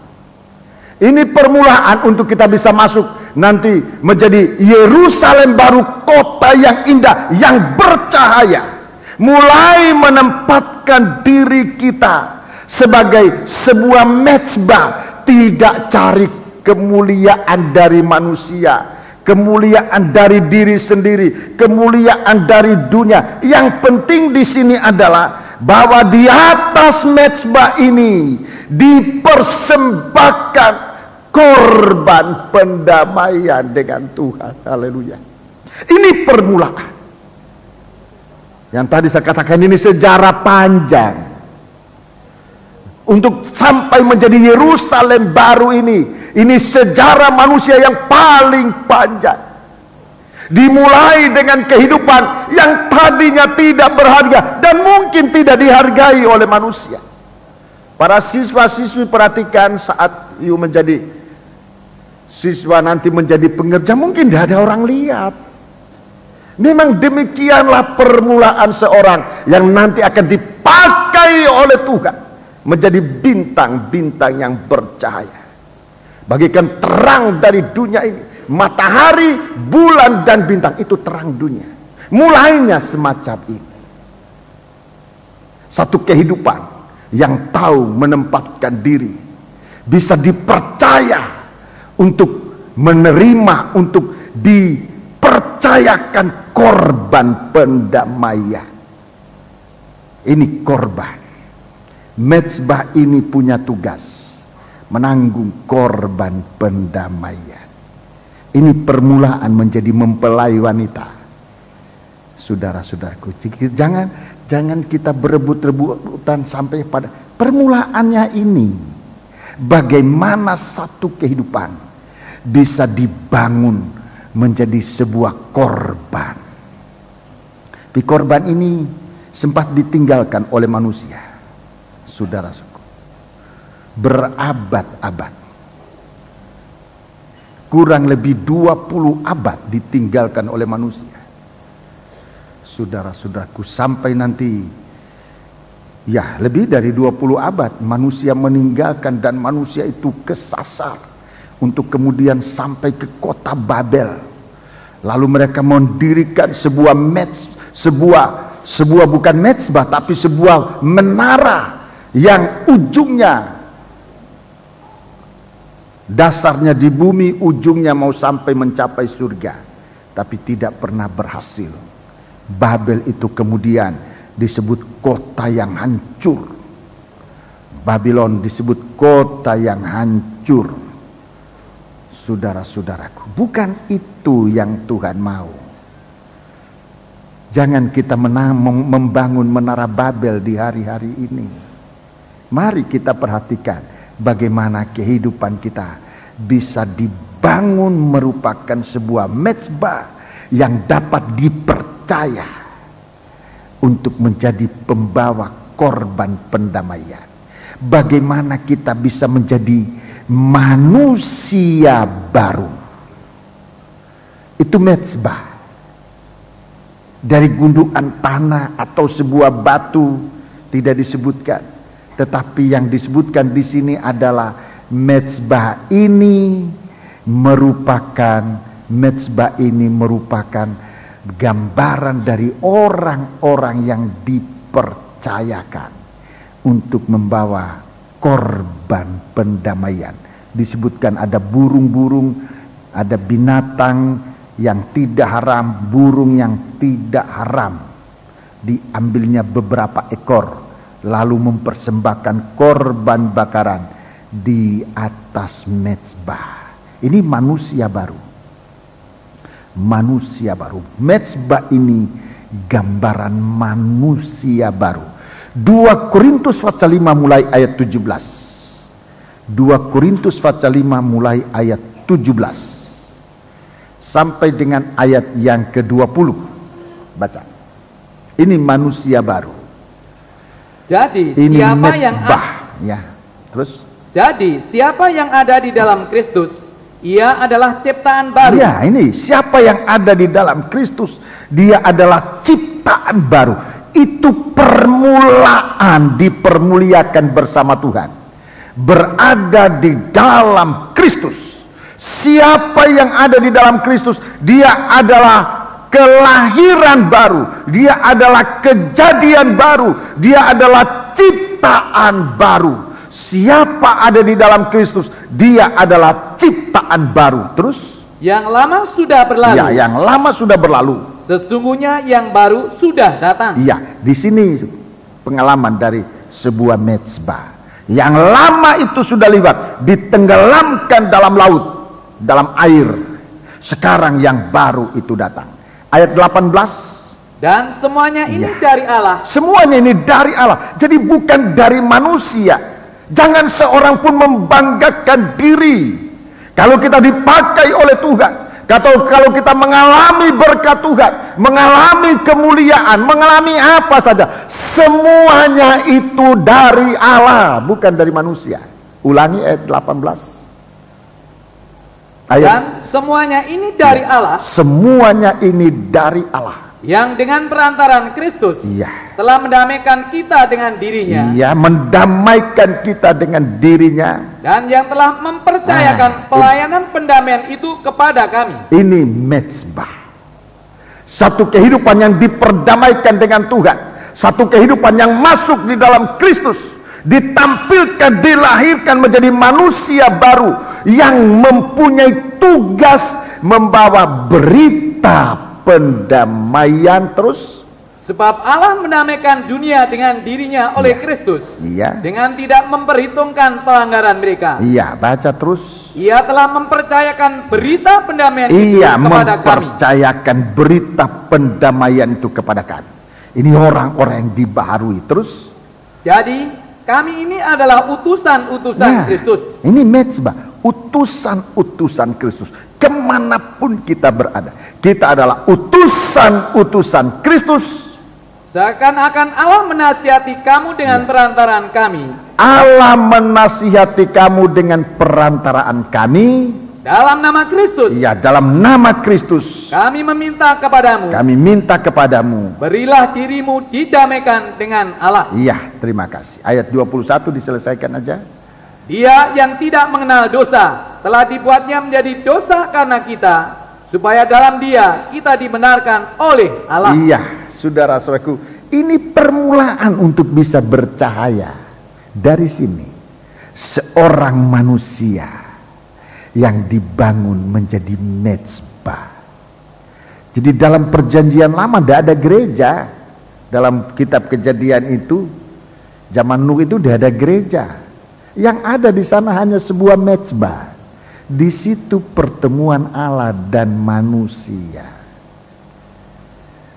Ini permulaan untuk kita bisa masuk nanti menjadi Yerusalem baru, kota yang indah, yang bercahaya. Mulai menempatkan diri kita sebagai sebuah mezbah, tidak cari kemuliaan dari manusia, kemuliaan dari diri sendiri, kemuliaan dari dunia. Yang penting di sini adalah bahwa di atas mezbah ini dipersembahkan korban pendamaian dengan Tuhan. Haleluya. Ini permulaan. Yang tadi saya katakan ini sejarah panjang. Untuk sampai menjadi Yerusalem baru ini. Ini sejarah manusia yang paling panjang. Dimulai dengan kehidupan yang tadinya tidak berharga dan mungkin tidak dihargai oleh manusia. Para siswa-siswi perhatikan saat you menjadi siswa nanti menjadi pengerja, mungkin tidak ada orang lihat. Memang demikianlah permulaan seorang yang nanti akan dipakai oleh Tuhan. menjadi bintang-bintang yang bercahaya, bagaikan terang dari dunia ini. Matahari, bulan, dan bintang itu terang dunia. Mulainya semacam ini. Satu kehidupan yang tahu menempatkan diri, bisa dipercaya untuk menerima, untuk dipercayakan korban pendamaian. Ini korban. Mezbah ini punya tugas menanggung korban pendamaian. Ini permulaan menjadi mempelai wanita. Saudara-saudaraku, jangan kita berebut-rebutan sampai pada permulaannya ini. Bagaimana satu kehidupan bisa dibangun menjadi sebuah korban. Tapi korban ini sempat ditinggalkan oleh manusia. Saudara-saudaraku, berabad-abad, kurang lebih 20 abad ditinggalkan oleh manusia. Saudara-saudaraku, sampai nanti ya lebih dari 20 abad manusia meninggalkan, dan manusia itu kesasar untuk kemudian sampai ke kota Babel. Lalu mereka mendirikan sebuah bukan mezbah, tapi sebuah menara yang ujungnya, dasarnya di bumi, ujungnya mau sampai mencapai surga, tapi tidak pernah berhasil. Babel itu kemudian disebut kota yang hancur. Babylon disebut kota yang hancur. Saudara-saudaraku, bukan itu yang Tuhan mau. Jangan kita membangun menara Babel di hari-hari ini. Mari kita perhatikan bagaimana kehidupan kita bisa dibangun merupakan sebuah mezbah yang dapat dipercaya untuk menjadi pembawa korban pendamaian. Bagaimana kita bisa menjadi manusia baru. Itu mezbah. Dari gundukan tanah atau sebuah batu tidak disebutkan, tetapi yang disebutkan di sini adalah mezbah ini merupakan gambaran dari orang-orang yang dipercayakan untuk membawa korban pendamaian. Disebutkan ada burung-burung, ada binatang yang tidak haram, burung yang tidak haram. Diambilnya beberapa ekor, lalu mempersembahkan korban bakaran di atas mezbah. Ini manusia baru. Manusia baru. Mezbah ini gambaran manusia baru. 2 Korintus pasal 5 mulai ayat 17. 2 Korintus pasal 5 mulai ayat 17 sampai dengan ayat yang ke-20. Baca. Ini manusia baru. Jadi ini siapa mezbah, ya. Terus? Jadi siapa yang ada di dalam Kristus, ia adalah ciptaan baru. Ya, ini siapa yang ada di dalam Kristus, dia adalah ciptaan baru. Itu permulaan dipermuliakan bersama Tuhan. Berada di dalam Kristus. Siapa yang ada di dalam Kristus, dia adalah kelahiran baru, dia adalah kejadian baru, dia adalah ciptaan baru. Siapa ada di dalam Kristus, dia adalah ciptaan baru. Terus? Yang lama sudah berlalu. Ya, yang lama sudah berlalu. Sesungguhnya yang baru sudah datang. Iya, di sini pengalaman dari sebuah mezbah. Yang lama itu sudah lewat, ditenggelamkan dalam laut, dalam air. Sekarang yang baru itu datang. Ayat 18. Dan semuanya ini dari Allah. Semuanya ini dari Allah. Jadi bukan dari manusia. Jangan seorang pun membanggakan diri. Kalau kita dipakai oleh Tuhan, kalau kita mengalami berkat Tuhan, mengalami kemuliaan, mengalami apa saja, semuanya itu dari Allah, bukan dari manusia. Ulangi ayat 18. Dan semuanya ini dari Allah. Semuanya ini dari Allah. yang dengan perantaraan Kristus Iya. telah mendamaikan kita dengan dirinya, Iya, mendamaikan kita dengan dirinya. dan yang telah mempercayakan pelayanan pendamaian itu kepada kami. Ini mezbah. Satu kehidupan yang diperdamaikan dengan Tuhan. Satu kehidupan yang masuk di dalam Kristus. Ditampilkan, dilahirkan menjadi manusia baru yang mempunyai tugas membawa berita pendamaian terus. Sebab Allah mendamaikan dunia dengan dirinya oleh Kristus, Iya. dengan tidak memperhitungkan pelanggaran mereka. Iya, baca terus. Ia telah mempercayakan berita pendamaian itu Iya, kepada kami. mempercayakan berita pendamaian itu kepada kami. Ini orang-orang yang dibaharui terus. Jadi kami ini adalah utusan-utusan Kristus. Ini mezbah, utusan-utusan Kristus. Kemanapun kita berada, kita adalah utusan-utusan Kristus. Seakan-akan Allah menasihati kamu dengan perantaraan kami. Allah menasihati kamu dengan perantaraan kami. Dalam nama Kristus, Ya, dalam nama Kristus. kami meminta kepadamu, Kami minta kepadamu. berilah dirimu didamaikan dengan Allah. Iya, terima kasih. Ayat 21 diselesaikan aja. Dia yang tidak mengenal dosa telah dibuatnya menjadi dosa karena kita, supaya dalam dia kita dibenarkan oleh Allah. Iya, saudara-saudaraku, ini permulaan untuk bisa bercahaya. Dari sini, seorang manusia yang dibangun menjadi mezbah. Jadi dalam perjanjian lama tidak ada gereja. Dalam kitab Kejadian itu, zaman Nuh itu tidak ada gereja. Yang ada di sana hanya sebuah mezbah. Di situ pertemuan Allah dan manusia.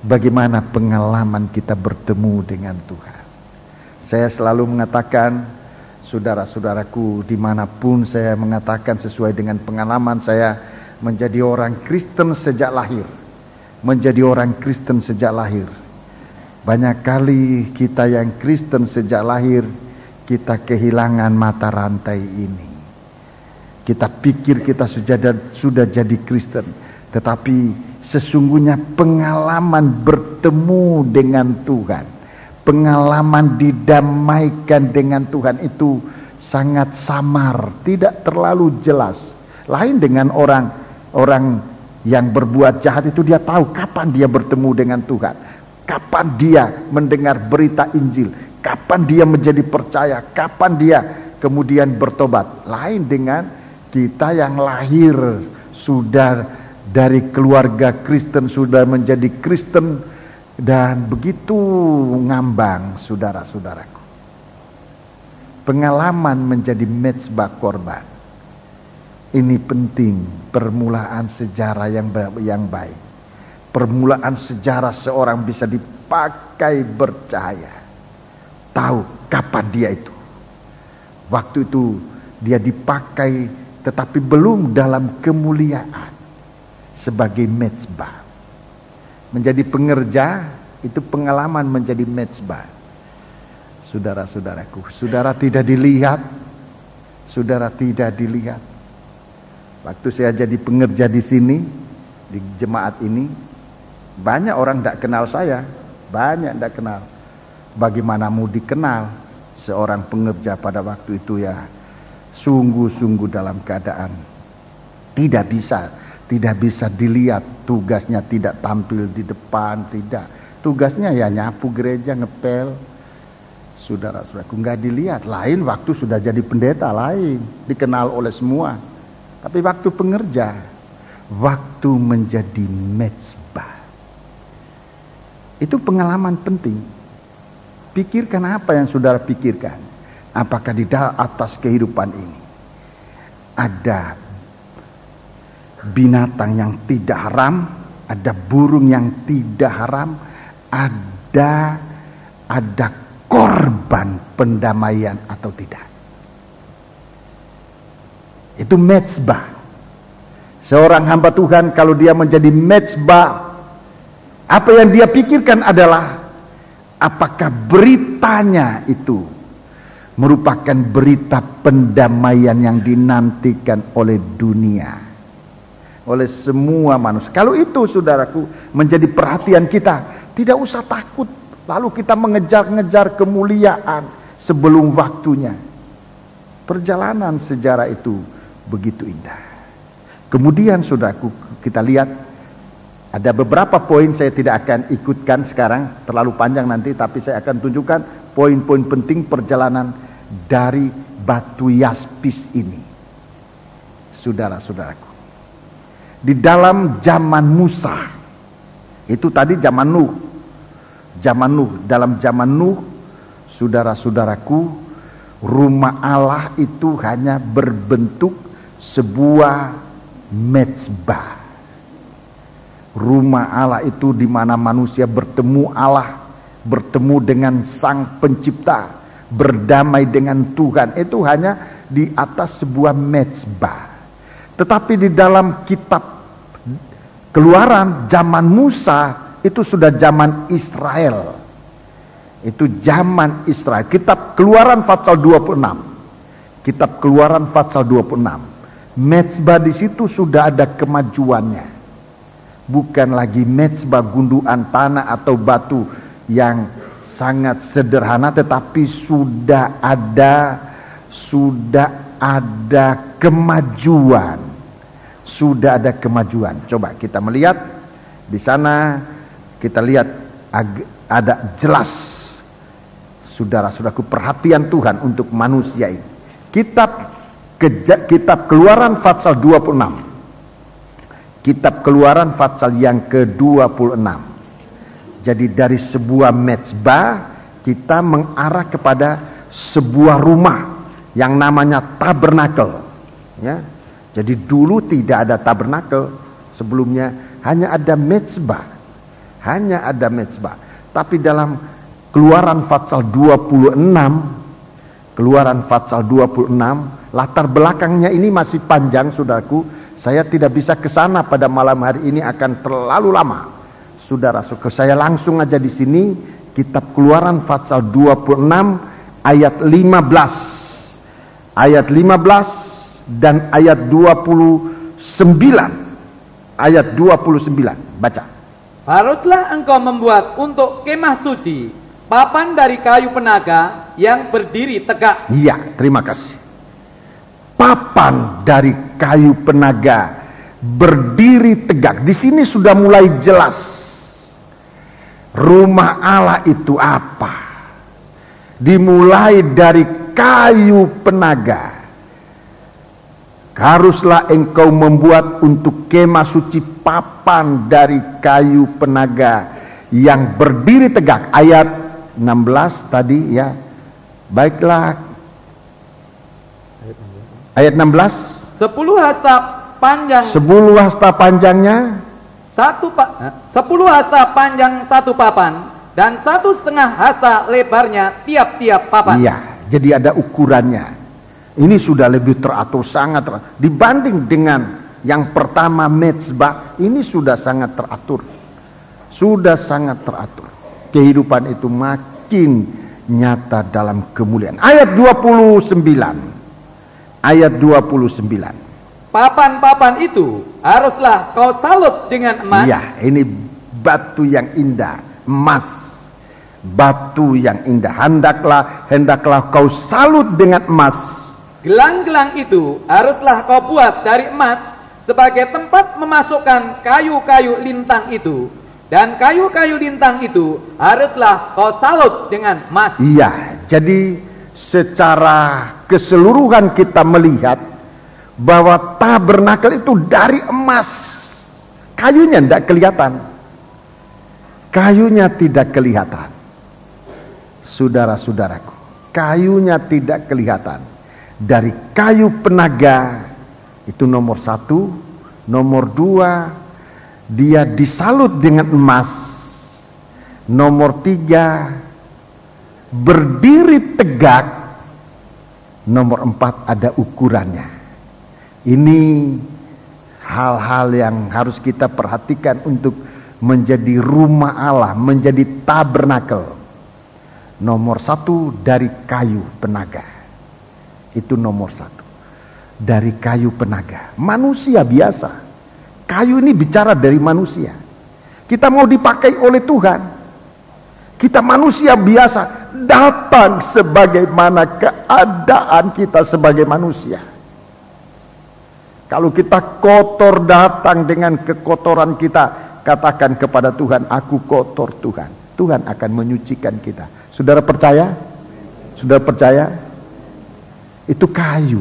Bagaimana pengalaman kita bertemu dengan Tuhan? Saya selalu mengatakan, saudara-saudaraku, dimanapun saya mengatakan sesuai dengan pengalaman saya menjadi orang Kristen sejak lahir. Menjadi orang Kristen sejak lahir. Banyak kali kita yang Kristen sejak lahir, kita kehilangan mata rantai ini. Kita pikir kita sudah jadi Kristen, tetapi sesungguhnya pengalaman bertemu dengan Tuhan, pengalaman didamaikan dengan Tuhan itu sangat samar, tidak terlalu jelas. Lain dengan orang yang berbuat jahat itu, dia tahu kapan dia bertemu dengan Tuhan, kapan dia mendengar berita Injil, kapan dia menjadi percaya, kapan dia kemudian bertobat. Lain dengan kita yang lahir sudah dari keluarga Kristen, sudah menjadi Kristen, dan begitu ngambang, saudara-saudaraku. Pengalaman menjadi mezbah korban. Ini penting, permulaan sejarah yang baik. Permulaan sejarah seorang bisa dipakai bercahaya. Tahu kapan dia itu. Waktu itu dia dipakai, tetapi belum dalam kemuliaan sebagai mezbah. Menjadi pengerja itu pengalaman menjadi mezbah. Saudara-saudaraku, saudara tidak dilihat, saudara tidak dilihat. Waktu saya jadi pengerja di sini, di jemaat ini, banyak orang tidak kenal saya, banyak tidak kenal. Bagaimana mau dikenal seorang pengerja pada waktu itu ya? Sungguh-sungguh dalam keadaan tidak bisa dilihat. Tugasnya tidak tampil di depan, tidak. Tugasnya ya nyapu gereja, ngepel. Saudara-saudaraku, nggak dilihat. Lain waktu sudah jadi pendeta, lain dikenal oleh semua. Tapi waktu pengerja, waktu menjadi mezbah, itu pengalaman penting. Pikirkan apa yang saudara pikirkan. Apakah di atas kehidupan ini ada binatang yang tidak haram, ada burung yang tidak haram, ada korban pendamaian atau tidak? Itu mezbah. Seorang hamba Tuhan kalau dia menjadi mezbah, apa yang dia pikirkan adalah apakah beritanya itu merupakan berita pendamaian yang dinantikan oleh dunia, oleh semua manusia. Kalau itu, saudaraku, menjadi perhatian kita. Tidak usah takut lalu kita mengejar-ngejar kemuliaan sebelum waktunya. Perjalanan sejarah itu begitu indah. Kemudian saudaraku, kita lihat ada beberapa poin, saya tidak akan ikutkan sekarang, terlalu panjang nanti, tapi saya akan tunjukkan poin-poin penting perjalanan dari batu yaspis ini. Saudara-saudaraku, di dalam zaman Musa, itu tadi zaman Nuh, dalam zaman Nuh, saudara-saudaraku, rumah Allah itu hanya berbentuk sebuah mezbah. Rumah Allah itu di mana manusia bertemu Allah, bertemu dengan Sang Pencipta, berdamai dengan Tuhan. Itu hanya di atas sebuah mezbah. Tetapi di dalam kitab Keluaran zaman Musa itu sudah zaman Israel. Itu zaman Israel. Kitab Keluaran pasal 26. Kitab Keluaran pasal 26. Mezbah di situ sudah ada kemajuannya. Bukan lagi mezbah gundukan tanah atau batu yang sangat sederhana, tetapi sudah ada kemajuan. Sudah ada kemajuan. Coba kita melihat di sana, kita lihat ada jelas, saudara-saudaraku, perhatian Tuhan untuk manusia ini. Kitab Keluaran pasal 26. Kitab Keluaran pasal yang ke-26. Jadi dari sebuah mezbah kita mengarah kepada sebuah rumah yang namanya tabernakel. Ya. Jadi dulu tidak ada tabernakel, sebelumnya hanya ada mezbah. Hanya ada mezbah. Tapi dalam Keluaran pasal 26, Keluaran pasal 26, latar belakangnya ini masih panjang, saudaraku. Saya tidak bisa ke sana pada malam hari ini, akan terlalu lama. Saudara, saya langsung aja di sini. Kitab Keluaran pasal 26 ayat 15. Ayat 15 dan ayat 29. Ayat 29. Baca. Haruslah engkau membuat untuk kemah suci papan dari kayu penaga yang berdiri tegak. Iya, terima kasih. Papan dari kayu penaga berdiri tegak. Di sini sudah mulai jelas. Rumah Allah itu apa? Dimulai dari kayu penaga. Haruslah engkau membuat untuk kemah suci papan dari kayu penaga yang berdiri tegak. Ayat 16 tadi ya. Baiklah. Ayat 16. 10 hasta panjang. 10 hasta panjangnya. 10 hasta panjang satu papan dan 1,5 hasta lebarnya tiap-tiap papan. Iya, jadi ada ukurannya. Ini sudah lebih teratur, sangat teratur. Dibanding dengan yang pertama mezbah, ini sudah sangat teratur. Sudah sangat teratur. Kehidupan itu makin nyata dalam kemuliaan. Ayat 29. Ayat 29. Papan-papan itu haruslah kau salut dengan emas. Iya, ini batu yang indah, emas. Batu yang indah. Hendaklah kau salut dengan emas. Gelang-gelang itu haruslah kau buat dari emas sebagai tempat memasukkan kayu-kayu lintang itu. Dan kayu-kayu lintang itu haruslah kau salut dengan emas. Iya, jadi secara keseluruhan kita melihat bahwa tabernakel itu dari emas. Kayunya tidak kelihatan. Kayunya tidak kelihatan. Saudara-saudaraku, kayunya tidak kelihatan. Dari kayu penaga itu nomor 1, nomor 2 dia disalut dengan emas. Nomor 3 berdiri tegak. Nomor 4 ada ukurannya. Ini hal-hal yang harus kita perhatikan untuk menjadi rumah Allah, menjadi tabernakel. Nomor 1 dari kayu penaga. Itu nomor 1. Dari kayu penaga. Manusia biasa. Kayu ini bicara dari manusia. Kita mau dipakai oleh Tuhan. Kita manusia biasa, datang sebagaimana keadaan kita sebagai manusia. Kalau kita kotor, datang dengan kekotoran kita, katakan kepada Tuhan, aku kotor Tuhan. Tuhan akan menyucikan kita. Saudara percaya? Saudara percaya? Itu kayu.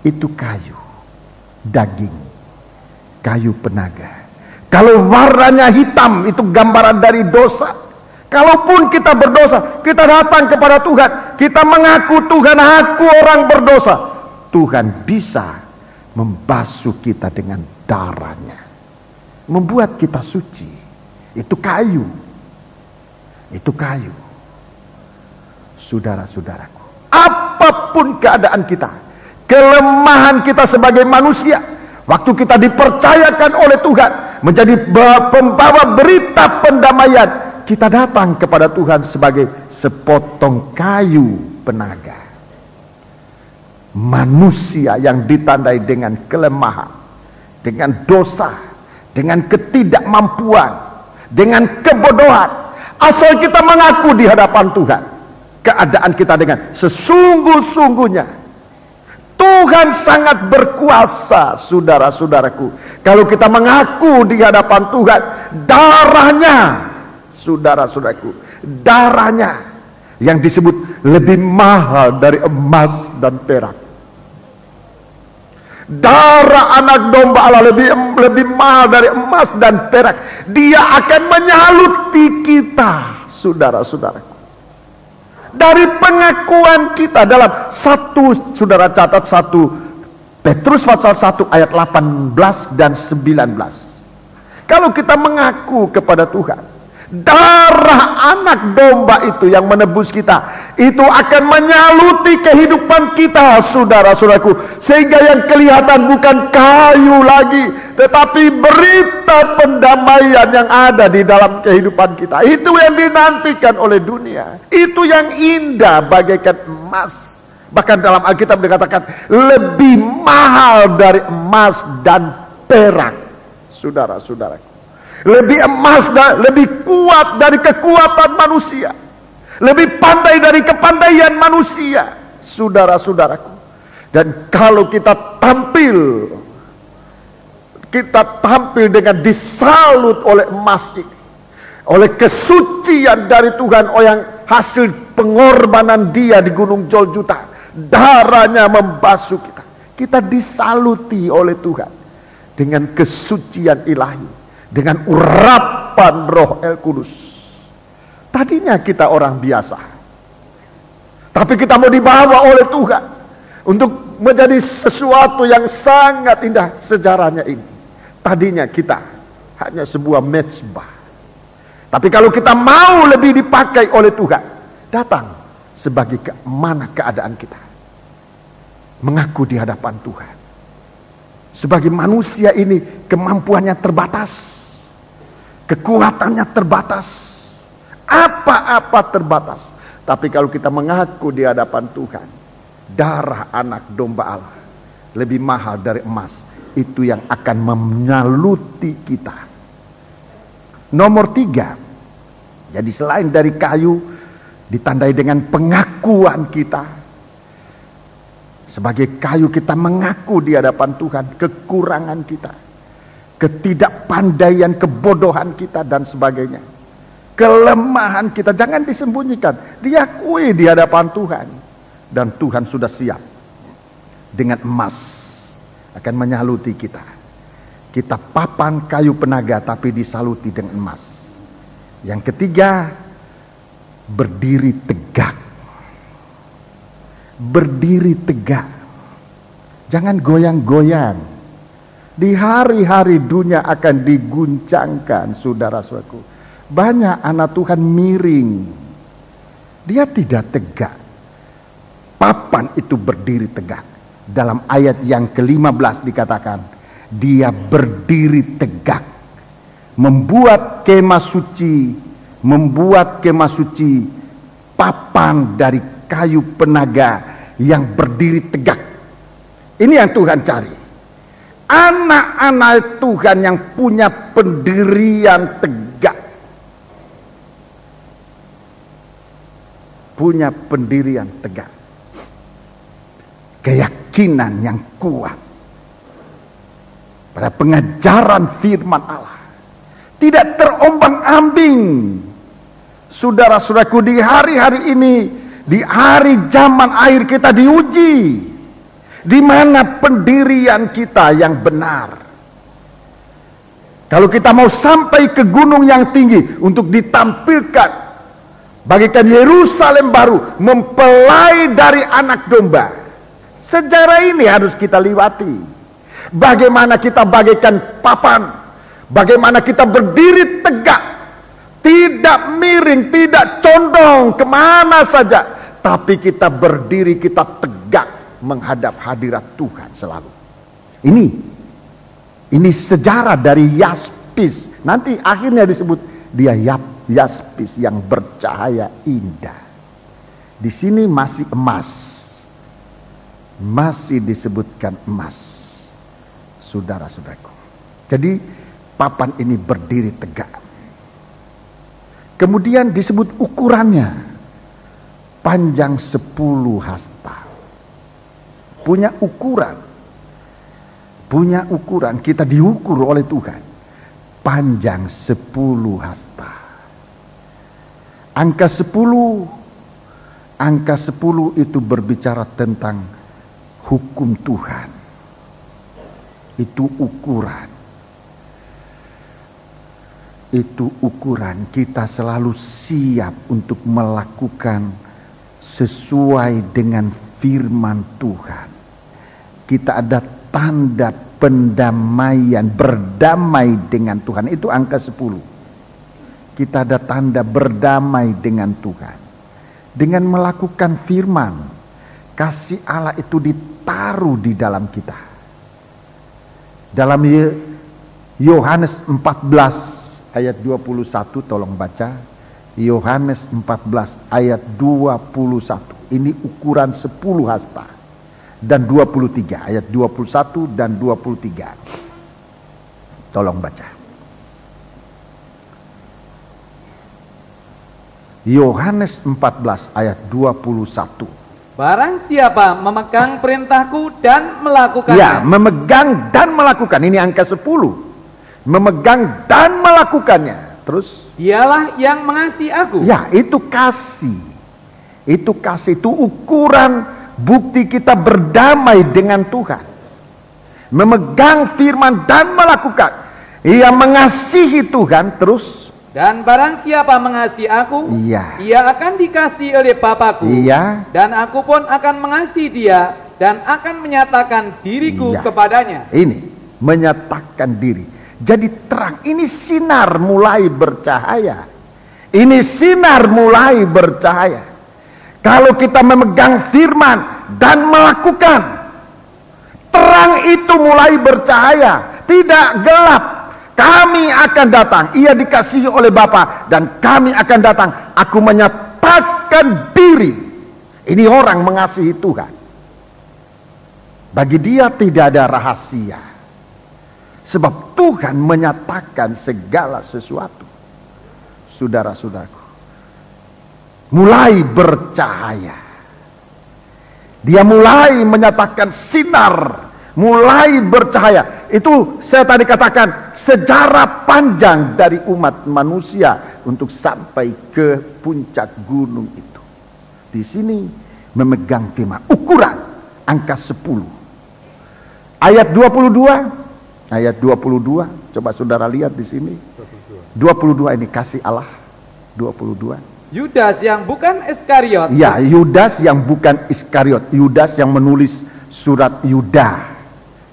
Itu kayu. Daging. Kayu penaga. Kalau warnanya hitam, itu gambaran dari dosa. Kalaupun kita berdosa, kita datang kepada Tuhan. Kita mengaku Tuhan, aku orang berdosa. Tuhan bisa membasuh kita dengan darahnya. Membuat kita suci. Itu kayu. Itu kayu. Saudara-saudaraku. Apapun keadaan kita. Kelemahan kita sebagai manusia. Waktu kita dipercayakan oleh Tuhan. Menjadi pembawa berita pendamaian. Kita datang kepada Tuhan sebagai sepotong kayu penaga. Manusia yang ditandai dengan kelemahan, dengan dosa, dengan ketidakmampuan, dengan kebodohan. Asal kita mengaku di hadapan Tuhan, keadaan kita dengan sesungguh-sungguhnya. Tuhan sangat berkuasa, saudara-saudaraku. Kalau kita mengaku di hadapan Tuhan, darahnya, saudara-saudaraku, darahnya yang disebut lebih mahal dari emas dan perak. Darah anak domba Allah lebih mahal dari emas dan perak. Dia akan menyaluti kita, saudara-saudaraku. Dari pengakuan kita dalam saudara catat 1 Petrus pasal 1 ayat 18 dan 19. Kalau kita mengaku kepada Tuhan, darah anak domba itu yang menebus kita, itu akan menyaluti kehidupan kita, saudara-saudaraku. Sehingga yang kelihatan bukan kayu lagi, tetapi berita pendamaian yang ada di dalam kehidupan kita. Itu yang dinantikan oleh dunia. Itu yang indah bagaikan emas. Bahkan dalam Alkitab dikatakan lebih mahal dari emas dan perak, saudara-saudaraku. Lebih emas dan lebih kuat dari kekuatan manusia. Lebih pandai dari kepandaian manusia, saudara-saudaraku. Dan kalau kita tampil dengan disalut oleh emas ini, oleh kesucian dari Tuhan, oleh yang hasil pengorbanan dia di Gunung Golgota, darahnya membasuh kita. Kita disaluti oleh Tuhan dengan kesucian ilahi, dengan urapan Roh El Kudus. Tadinya kita orang biasa, tapi kita mau dibawa oleh Tuhan untuk menjadi sesuatu yang sangat indah. Sejarahnya ini, tadinya kita hanya sebuah mezbah, tapi kalau kita mau lebih dipakai oleh Tuhan, datang sebagai mana keadaan kita, mengaku di hadapan Tuhan. Sebagai manusia ini kemampuannya terbatas, kekuatannya terbatas, apa-apa terbatas. Tapi kalau kita mengaku di hadapan Tuhan, darah anak domba Allah lebih mahal dari emas. Itu yang akan menyaluti kita. Nomor 3. Jadi selain dari kayu, ditandai dengan pengakuan kita. Sebagai kayu kita mengaku di hadapan Tuhan kekurangan kita, ketidakpandaian, kebodohan kita dan sebagainya. Kelemahan kita jangan disembunyikan, diakui di hadapan Tuhan. Dan Tuhan sudah siap dengan emas akan menyaluti kita. Kita papan kayu penaga tapi disaluti dengan emas. Yang ketiga, berdiri tegak. Berdiri tegak. Jangan goyang-goyang. Di hari-hari dunia akan diguncangkan, saudara-saudaraku. Banyak anak Tuhan miring. Dia tidak tegak. Papan itu berdiri tegak. Dalam ayat yang ke-15 dikatakan, dia berdiri tegak. Membuat kemah suci, papan dari kayu penaga yang berdiri tegak. Ini yang Tuhan cari. Anak-anak Tuhan yang punya pendirian tegak. Punya pendirian tegak. Keyakinan yang kuat pada pengajaran firman Allah. Tidak terombang-ambing. Saudara-saudaraku, di hari-hari ini, di hari zaman akhir kita diuji. Di mana pendirian kita yang benar. Kalau kita mau sampai ke gunung yang tinggi untuk ditampilkan bagaikan Yerusalem baru, mempelai dari anak domba. Sejarah ini harus kita lewati. Bagaimana kita bagaikan papan, bagaimana kita berdiri tegak, tidak miring, tidak condong kemana saja, tapi kita berdiri, kita tegak menghadap hadirat Tuhan selalu. Ini sejarah dari yaspis. Nanti akhirnya disebut dia yaspis yang bercahaya indah. Di sini masih emas. Masih disebutkan emas. Saudara-saudaraku. Jadi papan ini berdiri tegak. Kemudian disebut ukurannya. Panjang 10 hasta. Punya ukuran. Punya ukuran. Kita diukur oleh Tuhan. Panjang 10 hasta. Angka 10 itu berbicara tentang hukum Tuhan. Itu ukuran. Itu ukuran. Kita selalu siap untuk melakukan sesuai dengan firman Tuhan. Kita ada tanda pendamaian, berdamai dengan Tuhan. Itu angka 10. Kita ada tanda berdamai dengan Tuhan. Dengan melakukan firman, kasih Allah itu ditaruh di dalam kita. Dalam Yohanes 14 ayat 21, tolong baca. Yohanes 14 ayat 21. Ini ukuran 10 hasta. Dan 23, ayat 21 dan 23. Tolong baca. Yohanes 14 ayat 21. Barang siapa memegang perintahku dan melakukannya. Ya, memegang dan melakukan. Ini angka 10. Memegang dan melakukannya. Terus? Dialah yang mengasihi aku. Ya, itu kasih. Itu kasih, itu ukuran bukti kita berdamai dengan Tuhan. Memegang firman dan melakukan. Ia mengasihi Tuhan. Terus? Dan barang siapa mengasihi aku, iya, ia akan dikasihi oleh Bapa-Ku. Iya. Dan aku pun akan mengasihi dia dan akan menyatakan diriku kepadanya. Ini menyatakan diri. Jadi terang. Ini sinar mulai bercahaya. Ini sinar mulai bercahaya. Kalau kita memegang firman dan melakukan, terang itu mulai bercahaya, tidak gelap. Kami akan datang, ia dikasihi oleh Bapa, dan kami akan datang. Aku menyatakan diri. Ini orang mengasihi Tuhan. Bagi dia tidak ada rahasia. Sebab Tuhan menyatakan segala sesuatu. Saudara-saudaraku, mulai bercahaya. Dia mulai menyatakan sinar, mulai bercahaya. Itu saya tadi katakan sejarah panjang dari umat manusia untuk sampai ke puncak gunung itu. Di sini memegang tema ukuran angka 10. Ayat 22. Ayat 22, coba saudara lihat di sini. 22 ini kasih Allah. 22. Yudas yang bukan Iskariot. Ya, Yudas yang bukan Iskariot. Yudas yang menulis surat Yuda.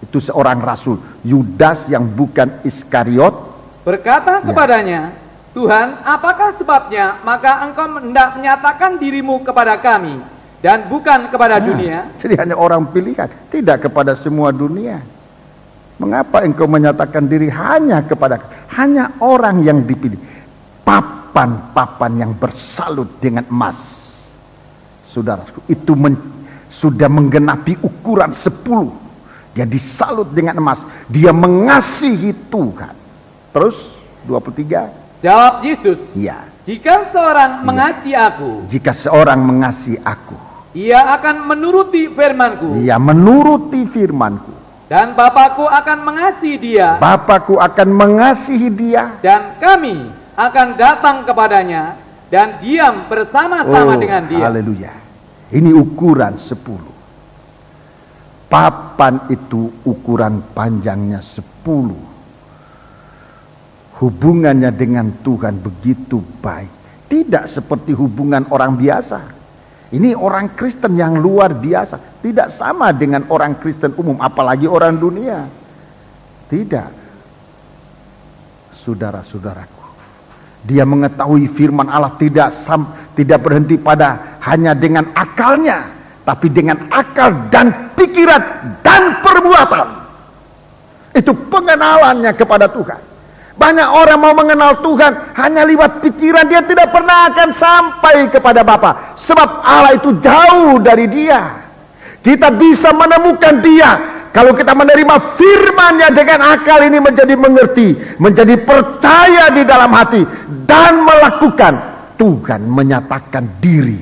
Itu seorang rasul. Yudas yang bukan Iskariot berkata kepadanya, Tuhan, apakah sebabnya maka engkau hendak menyatakan dirimu kepada kami dan bukan kepada dunia? Jadi hanya orang pilihan, tidak kepada semua dunia. Mengapa engkau menyatakan diri hanya kepada orang yang dipilih? Papan-papan yang bersalut dengan emas. Saudaraku, itu sudah menggenapi ukuran 10. Dia disalut dengan emas. Dia mengasihi Tuhan. Terus 23. Jawab Yesus, Iya. jika seorang mengasihi aku, Jika seorang mengasihi aku, ia akan menuruti firman-Ku. ia menuruti firman-Ku. Dan Bapa-Ku akan mengasihi dia. Bapa-Ku akan mengasihi dia. Dan kami akan datang kepadanya dan diam bersama-sama dengan dia. Haleluya. Ini ukuran 10. Papan itu ukuran panjangnya 10. Hubungannya dengan Tuhan begitu baik. Tidak seperti hubungan orang biasa. Ini orang Kristen yang luar biasa. Tidak sama dengan orang Kristen umum, apalagi orang dunia. Tidak. Saudara-saudaraku, dia mengetahui firman Allah tidak berhenti pada hanya dengan akalnya, tapi dengan akal dan pikiran dan perbuatan. Itu pengenalannya kepada Tuhan. Banyak orang mau mengenal Tuhan hanya lewat pikiran, dia tidak pernah akan sampai kepada Bapa. Sebab Allah itu jauh dari dia. Kita bisa menemukan dia kalau kita menerima firman-Nya dengan akal ini menjadi mengerti, menjadi percaya di dalam hati dan melakukan. Tuhan menyatakan diri.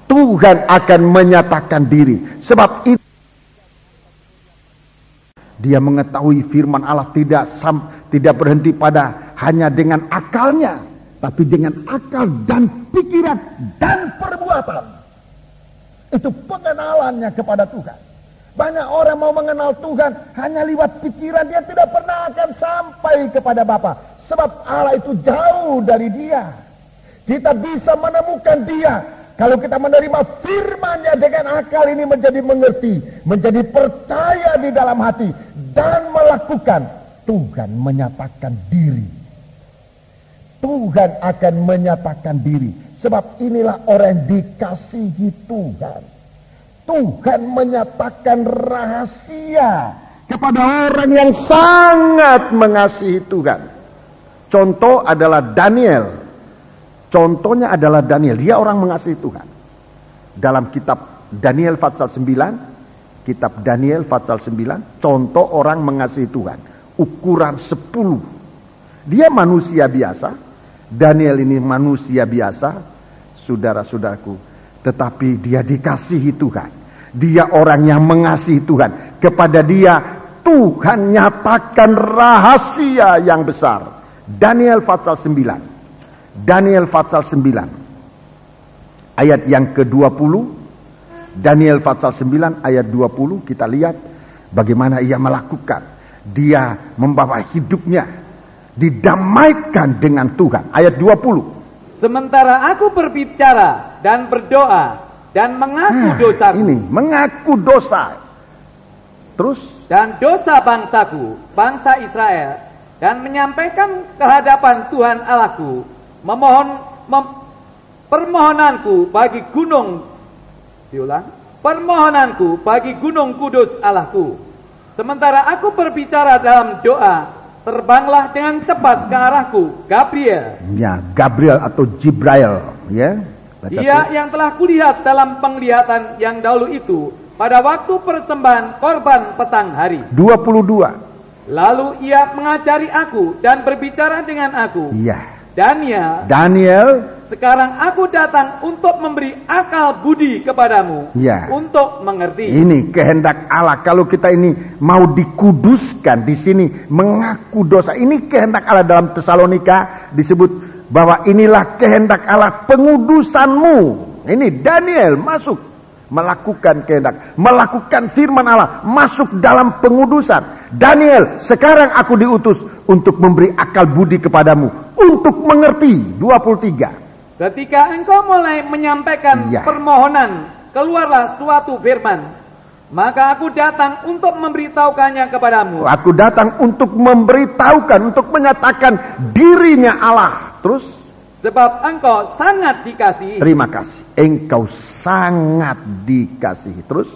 Tuhan akan menyatakan diri. Sebab itu dia mengetahui firman Allah tidak berhenti pada hanya dengan akalnya, tapi dengan akal dan pikiran dan perbuatan. Itu pengenalannya kepada Tuhan. Banyak orang mau mengenal Tuhan hanya lewat pikiran, dia tidak pernah akan sampai kepada Bapa. Sebab Allah itu jauh dari dia. Kita bisa menemukan dia kalau kita menerima firman-Nya dengan akal ini menjadi mengerti, menjadi percaya di dalam hati dan melakukan. Tuhan menyatakan diri. Tuhan akan menyatakan diri. Sebab inilah orang yang dikasihi Tuhan. Tuhan menyatakan rahasia kepada orang yang sangat mengasihi Tuhan. Contoh adalah Daniel. Contohnya adalah Daniel. Dia orang mengasihi Tuhan. Dalam kitab Daniel pasal 9, kitab Daniel pasal 9, contoh orang mengasihi Tuhan. Ukuran 10. Dia manusia biasa. Daniel ini manusia biasa, saudara-saudaraku. Tetapi dia dikasihi Tuhan. Dia orang yang mengasihi Tuhan. Kepada dia Tuhan nyatakan rahasia yang besar. Daniel pasal 9. Daniel pasal 9. Ayat yang ke-20. Daniel pasal 9 ayat 20. Kita lihat bagaimana ia melakukan. Dia membawa hidupnya didamaikan dengan Tuhan. Ayat 20. Sementara aku berbicara dan berdoa dan mengaku dosaku. Ini mengaku dosa. Terus dan dosa bangsaku, bangsa Israel, dan menyampaikan kehadapan Tuhan Allahku, permohonanku bagi gunung kudus Allahku. Sementara aku berbicara dalam doa, terbanglah dengan cepat ke arahku Gabriel. Ya, Gabriel atau Jibrail, ya. Dia yang telah kulihat dalam penglihatan yang dahulu itu pada waktu persembahan korban petang hari. 22. Lalu ia mengajari aku dan berbicara dengan aku. Ya. Daniel, sekarang aku datang untuk memberi akal budi kepadamu, ya, untuk mengerti. Ini kehendak Allah. Kalau kita ini mau dikuduskan di sini, mengaku dosa. Ini kehendak Allah. Dalam Tesalonika disebut bahwa inilah kehendak Allah, pengudusanmu. Ini Daniel masuk melakukan kehendak, melakukan firman Allah, masuk dalam pengudusan. Daniel, sekarang aku diutus untuk memberi akal budi kepadamu, untuk mengerti. 23. Ketika engkau mulai menyampaikan permohonan, keluarlah suatu firman, maka aku datang untuk memberitahukannya kepadamu. Aku datang untuk memberitahukan, untuk menyatakan dirinya Allah. Terus, sebab engkau sangat dikasihi. Terima kasih. Engkau sangat dikasihi. Terus,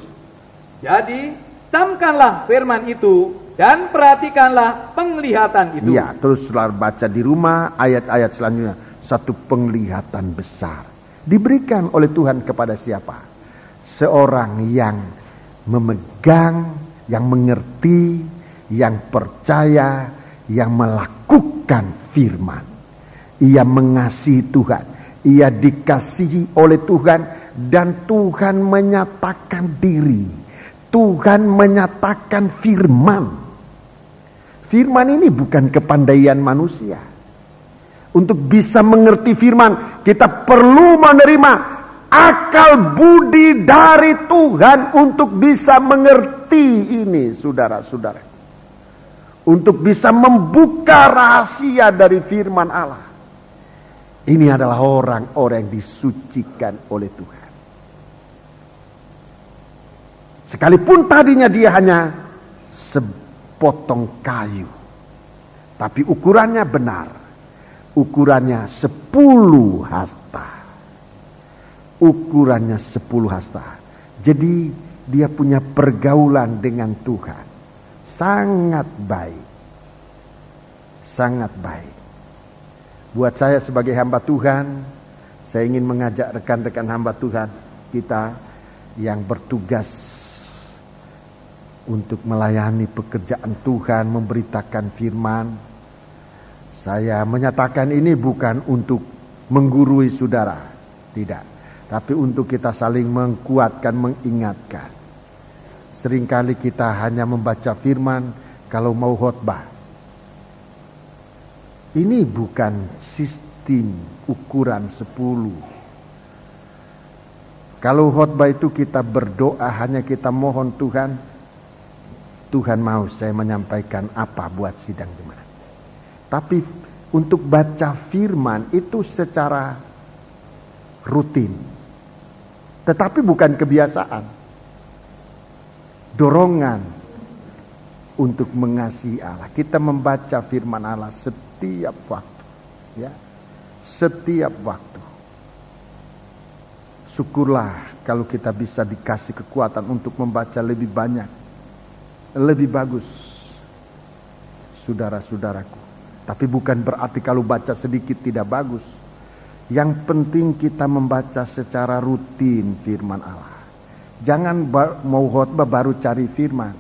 jadi camkanlah firman itu dan perhatikanlah penglihatan itu. Iya, terus baca di rumah ayat-ayat selanjutnya. Satu penglihatan besar diberikan oleh Tuhan kepada siapa? Seorang yang memegang, yang mengerti, yang percaya, yang melakukan firman. Ia mengasihi Tuhan, ia dikasihi oleh Tuhan, dan Tuhan menyatakan diri. Tuhan menyatakan firman. Firman ini bukan kepandaian manusia. Untuk bisa mengerti firman, kita perlu menerima akal budi dari Tuhan untuk bisa mengerti ini, saudara-saudara. Untuk bisa membuka rahasia dari firman Allah. Ini adalah orang-orang yang disucikan oleh Tuhan. Sekalipun tadinya dia hanya sepotong kayu, tapi ukurannya benar. Ukurannya 10 hasta. Ukurannya 10 hasta. Jadi dia punya pergaulan dengan Tuhan. Sangat baik. Sangat baik. Buat saya sebagai hamba Tuhan, saya ingin mengajak rekan-rekan hamba Tuhan kita yang bertugas untuk melayani pekerjaan Tuhan, memberitakan firman. Saya menyatakan ini bukan untuk menggurui saudara, tidak. Tapi untuk kita saling menguatkan, mengingatkan. Seringkali kita hanya membaca firman kalau mau khotbah. Ini bukan sistem ukuran 10. Kalau khotbah itu kita berdoa, hanya kita mohon Tuhan mau saya menyampaikan apa buat sidang jemaat. Tapi untuk baca firman itu secara rutin. Tetapi bukan kebiasaan. Dorongan untuk mengasihi Allah. Kita membaca firman Allah setiap waktu. Ya. Setiap waktu. Syukurlah kalau kita bisa dikasih kekuatan untuk membaca lebih banyak. Lebih bagus. Saudara-saudaraku. Tapi bukan berarti kalau baca sedikit tidak bagus. Yang penting kita membaca secara rutin firman Allah. Jangan mau khotbah baru cari firman.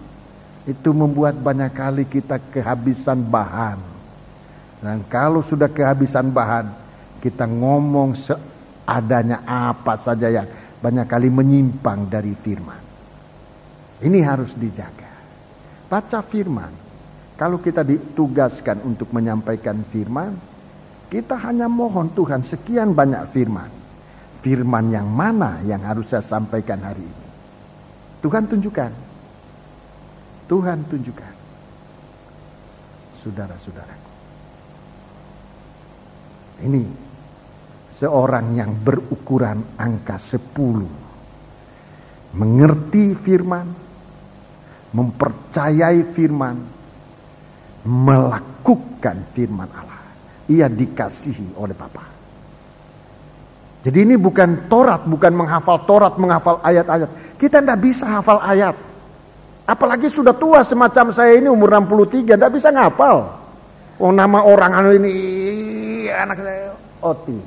Itu membuat banyak kali kita kehabisan bahan. Dan kalau sudah kehabisan bahan, kita ngomong seadanya apa saja yang banyak kali menyimpang dari firman. Ini harus dijaga. Baca firman. Kalau kita ditugaskan untuk menyampaikan firman, kita hanya mohon Tuhan sekian banyak firman. Firman yang mana yang harus saya sampaikan hari ini? Tuhan tunjukkan. Tuhan tunjukkan. Saudara-saudaraku. Ini seorang yang berukuran angka 10. Mengerti firman, mempercayai firman, melakukan firman Allah. Ia dikasihi oleh Bapa. Jadi ini bukan Taurat, bukan menghafal Taurat, menghafal ayat-ayat. Kita tidak bisa hafal ayat. Apalagi sudah tua semacam saya ini umur 63, tidak bisa ngapal. Oh, nama orang ini anak saya Oti.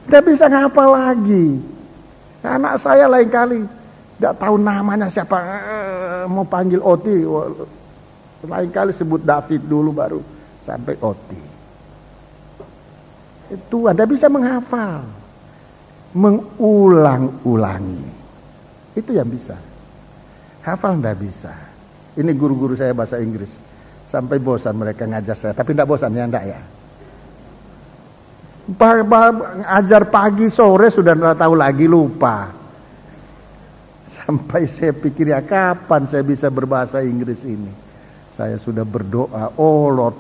Tidak bisa ngapal lagi. Anak saya lain kali tidak tahu namanya siapa, mau panggil Oti. Lain kali sebut David dulu baru sampai Oti. Itu Anda bisa menghafal. Mengulang-ulangi. Itu yang bisa. Hafal tidak bisa. Ini guru-guru saya bahasa Inggris. Sampai bosan mereka ngajar saya. Tapi tidak bosan ya, enggak ya. Ajar pagi sore sudah tidak tahu lagi, lupa. Sampai saya pikir ya kapan saya bisa berbahasa Inggris ini. Saya sudah berdoa, oh Lord,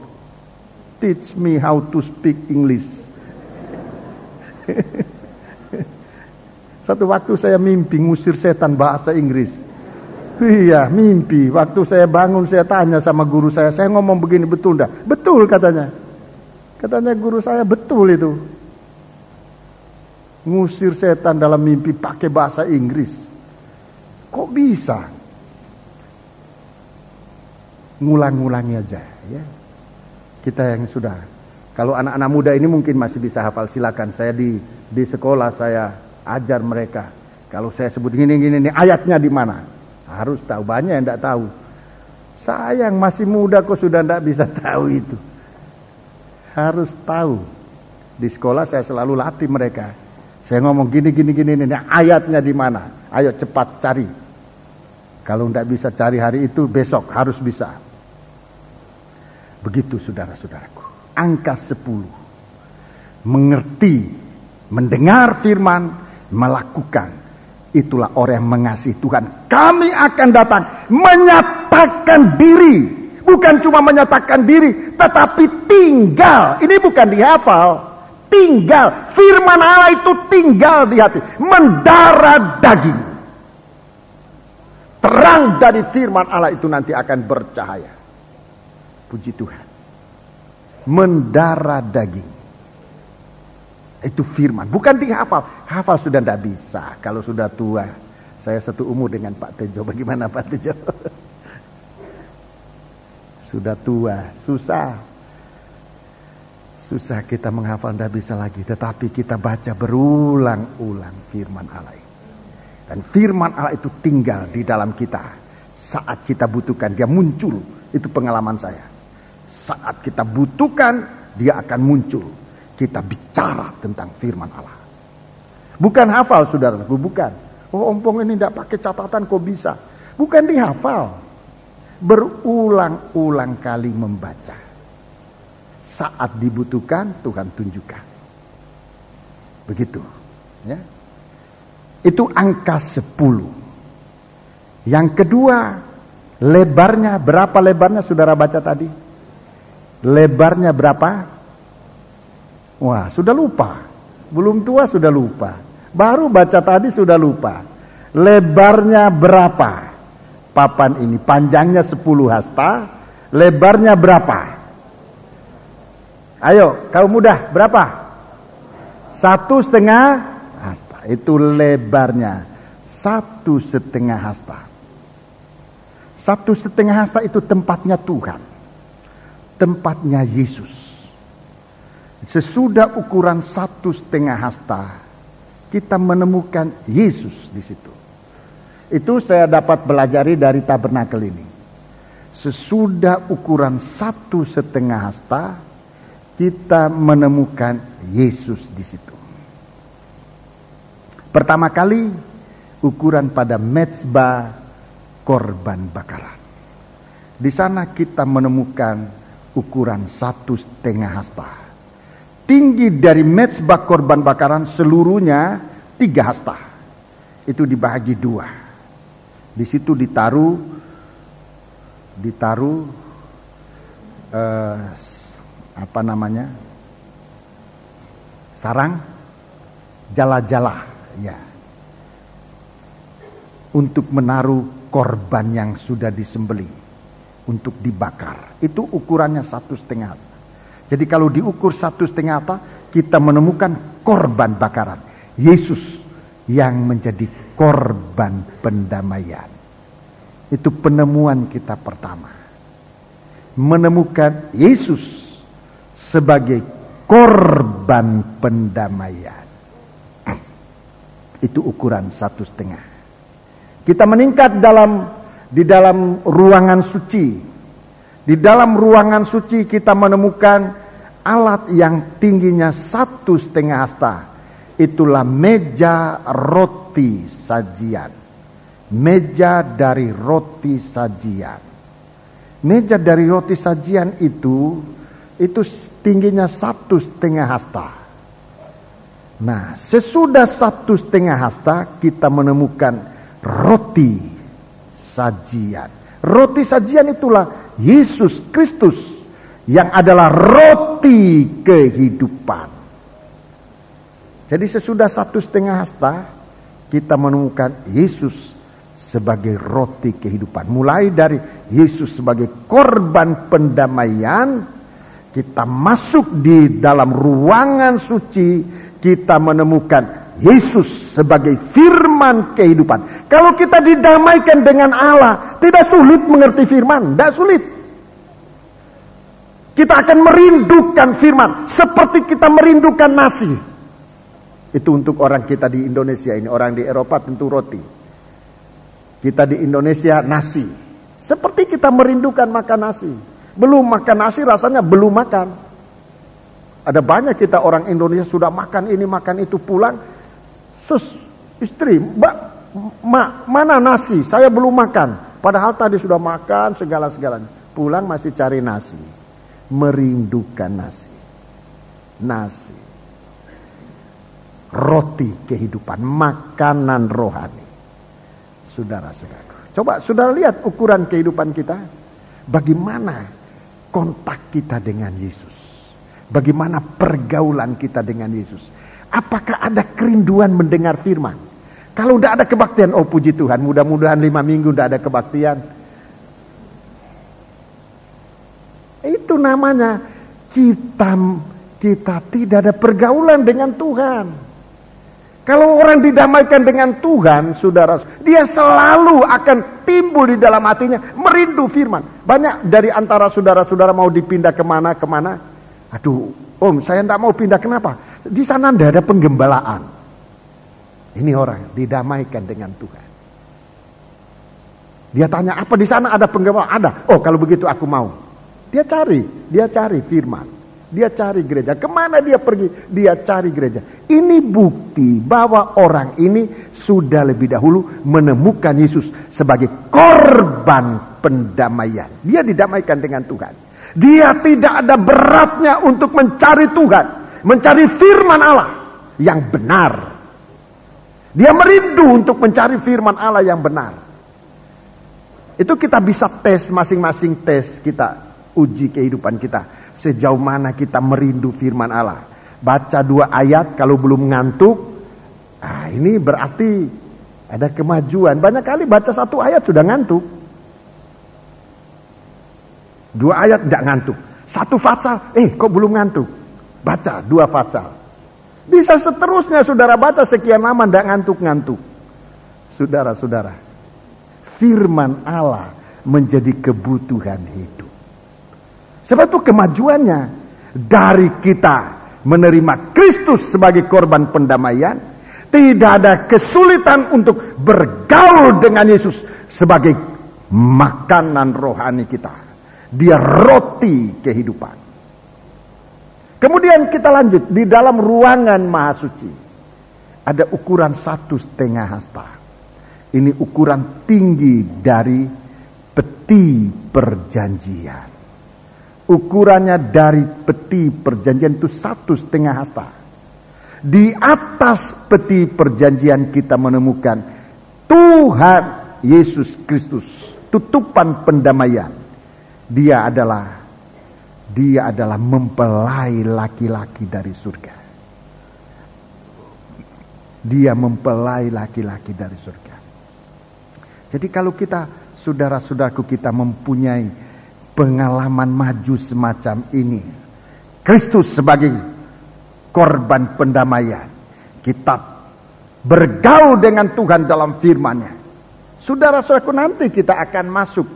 teach me how to speak English. Satu waktu saya mimpi ngusir setan bahasa Inggris. Iya, mimpi. Waktu saya bangun saya tanya sama guru saya ngomong begini betul enggak? Betul katanya. Katanya guru saya betul itu. Ngusir setan dalam mimpi pakai bahasa Inggris. Kok bisa? Ngulang-ngulangi aja ya. Kita yang sudah, kalau anak-anak muda ini mungkin masih bisa hafal, silakan. Saya di sekolah saya ajar mereka. Kalau saya sebut gini ayatnya di mana? Harus tahu, banyak yang tidak tahu. Sayang, masih muda kok sudah tidak bisa tahu itu. Harus tahu. Di sekolah saya selalu latih mereka. Saya ngomong gini, ini ayatnya di mana? Ayo cepat cari. Kalau tidak bisa cari hari itu, besok harus bisa. Begitu saudara-saudaraku. Angka 10. Mengerti, mendengar firman, melakukan. Itulah orang yang mengasihi Tuhan. Kami akan datang menyatakan diri. Bukan cuma menyatakan diri, tetapi tinggal. Ini bukan dihafal. Tinggal. Firman Allah itu tinggal di hati. Mendarah daging. Terang dari firman Allah itu nanti akan bercahaya. Puji Tuhan. Mendarah daging. Itu firman, bukan dihafal. Hafal sudah tidak bisa. Kalau sudah tua, saya satu umur dengan Pak Tejo. Bagaimana Pak Tejo? Sudah tua, susah kita menghafal, tidak bisa lagi. Tetapi kita baca berulang-ulang firman Allah. Dan firman Allah itu tinggal di dalam kita. Saat kita butuhkan, dia muncul. Itu pengalaman saya. Saat kita butuhkan, dia akan muncul. Kita bicara tentang firman Allah. Bukan hafal saudaraku, bukan. Oh, ompong ini tidak pakai catatan kok bisa. Bukan dihafal. Berulang-ulang kali membaca. Saat dibutuhkan, Tuhan tunjukkan. Begitu. Ya. Itu angka 10. Yang kedua, lebarnya. Berapa lebarnya saudara baca tadi? Lebarnya berapa? Wah, sudah lupa. Belum tua sudah lupa. Baru baca tadi sudah lupa. Lebarnya berapa? Papan ini panjangnya 10 hasta. Lebarnya berapa? Ayo, kaum muda, berapa? 1,5 hasta. Itu lebarnya. 1,5 hasta. 1,5 hasta itu tempatnya Tuhan. Tempatnya Yesus. Sesudah ukuran 1,5 hasta, kita menemukan Yesus di situ. Itu saya dapat belajari dari tabernakel ini. Sesudah ukuran 1,5 hasta, kita menemukan Yesus di situ. Pertama kali, ukuran pada mezbah korban bakaran. Di sana kita menemukan ukuran 1,5 hasta. Tinggi dari mezbah korban bakaran seluruhnya 3 hasta. Itu dibagi 2. Di situ ditaruh sarang jala-jala, ya, untuk menaruh korban yang sudah disembelih untuk dibakar. Itu ukurannya 1,5 hasta. Jadi kalau diukur 1,5 hasta, kita menemukan korban bakaran. Yesus yang menjadi korban pendamaian. Itu penemuan kita pertama. Menemukan Yesus sebagai korban pendamaian. Itu ukuran 1,5. Kita meningkat di dalam ruangan suci. Di dalam ruangan suci kita menemukan alat yang tingginya 1,5 hasta. Itulah meja roti sajian. Meja dari roti sajian. Meja dari roti sajian itu tingginya 1,5 hasta. Nah, sesudah 1,5 hasta kita menemukan roti sajian. Roti sajian itulah Yesus Kristus yang adalah roti kehidupan. Jadi sesudah 1,5 hasta kita menemukan Yesus sebagai roti kehidupan. Mulai dari Yesus sebagai korban pendamaian, kita masuk di dalam ruangan suci, kita menemukan Yesus sebagai firman kehidupan. Kalau kita didamaikan dengan Allah, tidak sulit mengerti firman, tidak sulit. Kita akan merindukan firman seperti kita merindukan nasi. Itu untuk orang kita di Indonesia ini. Orang di Eropa tentu roti. Kita di Indonesia nasi. Seperti kita merindukan makan nasi. Belum makan nasi rasanya belum makan. Ada banyak kita orang Indonesia sudah makan ini makan itu, pulang, istri, Mbak, mana nasi? Saya belum makan. Padahal tadi sudah makan segala-segalanya. Pulang masih cari nasi. Merindukan nasi. Nasi. Roti kehidupan, makanan rohani. Saudara-saudara. Coba saudara lihat ukuran kehidupan kita. Bagaimana kontak kita dengan Yesus? Bagaimana pergaulan kita dengan Yesus? Apakah ada kerinduan mendengar firman? Kalau tidak ada kebaktian, oh puji Tuhan, mudah-mudahan 5 minggu tidak ada kebaktian. Itu namanya kita tidak ada pergaulan dengan Tuhan. Kalau orang didamaikan dengan Tuhan, saudara, dia selalu akan timbul di dalam hatinya merindu firman. Banyak dari antara saudara-saudara mau dipindah kemana-kemana. Aduh, Om, saya tidak mau pindah. Kenapa? Di sana tidak ada penggembalaan. Ini orang didamaikan dengan Tuhan. Dia tanya, apa di sana ada penggembalaan? Ada. Oh, kalau begitu aku mau. Dia cari firman. Dia cari gereja. Kemana dia pergi? Dia cari gereja. Ini bukti bahwa orang ini sudah lebih dahulu menemukan Yesus sebagai korban pendamaian. Dia didamaikan dengan Tuhan. Dia tidak ada beratnya untuk mencari Tuhan, mencari firman Allah yang benar. Dia merindu untuk mencari firman Allah yang benar. Itu kita bisa tes, masing-masing tes, kita uji kehidupan kita. Sejauh mana kita merindu firman Allah. Baca 2 ayat kalau belum ngantuk, ini berarti ada kemajuan. Banyak kali baca 1 ayat sudah ngantuk. 2 ayat tidak ngantuk. 1 fatsal, kok belum ngantuk? Baca 2 fatsal. Bisa seterusnya saudara baca sekian lama tidak ngantuk-ngantuk. Saudara-saudara, firman Allah menjadi kebutuhan hidup. Sebab itu kemajuannya dari kita menerima Kristus sebagai korban pendamaian, tidak ada kesulitan untuk bergaul dengan Yesus sebagai makanan rohani kita. Dia roti kehidupan. Kemudian kita lanjut di dalam ruangan Maha Suci. Ada ukuran 1,5 hasta. Ini ukuran tinggi dari peti perjanjian. Ukurannya dari peti perjanjian itu 1,5 hasta. Di atas peti perjanjian kita menemukan Tuhan Yesus Kristus, tutupan pendamaian. Dia adalah mempelai laki-laki dari surga. Dia mempelai laki-laki dari surga. Jadi kalau kita, saudara-saudaraku, kita mempunyai pengalaman maju semacam ini, Kristus sebagai korban pendamaian, kita bergaul dengan Tuhan dalam firman-Nya. Saudara-saudaraku, nanti kita akan masuk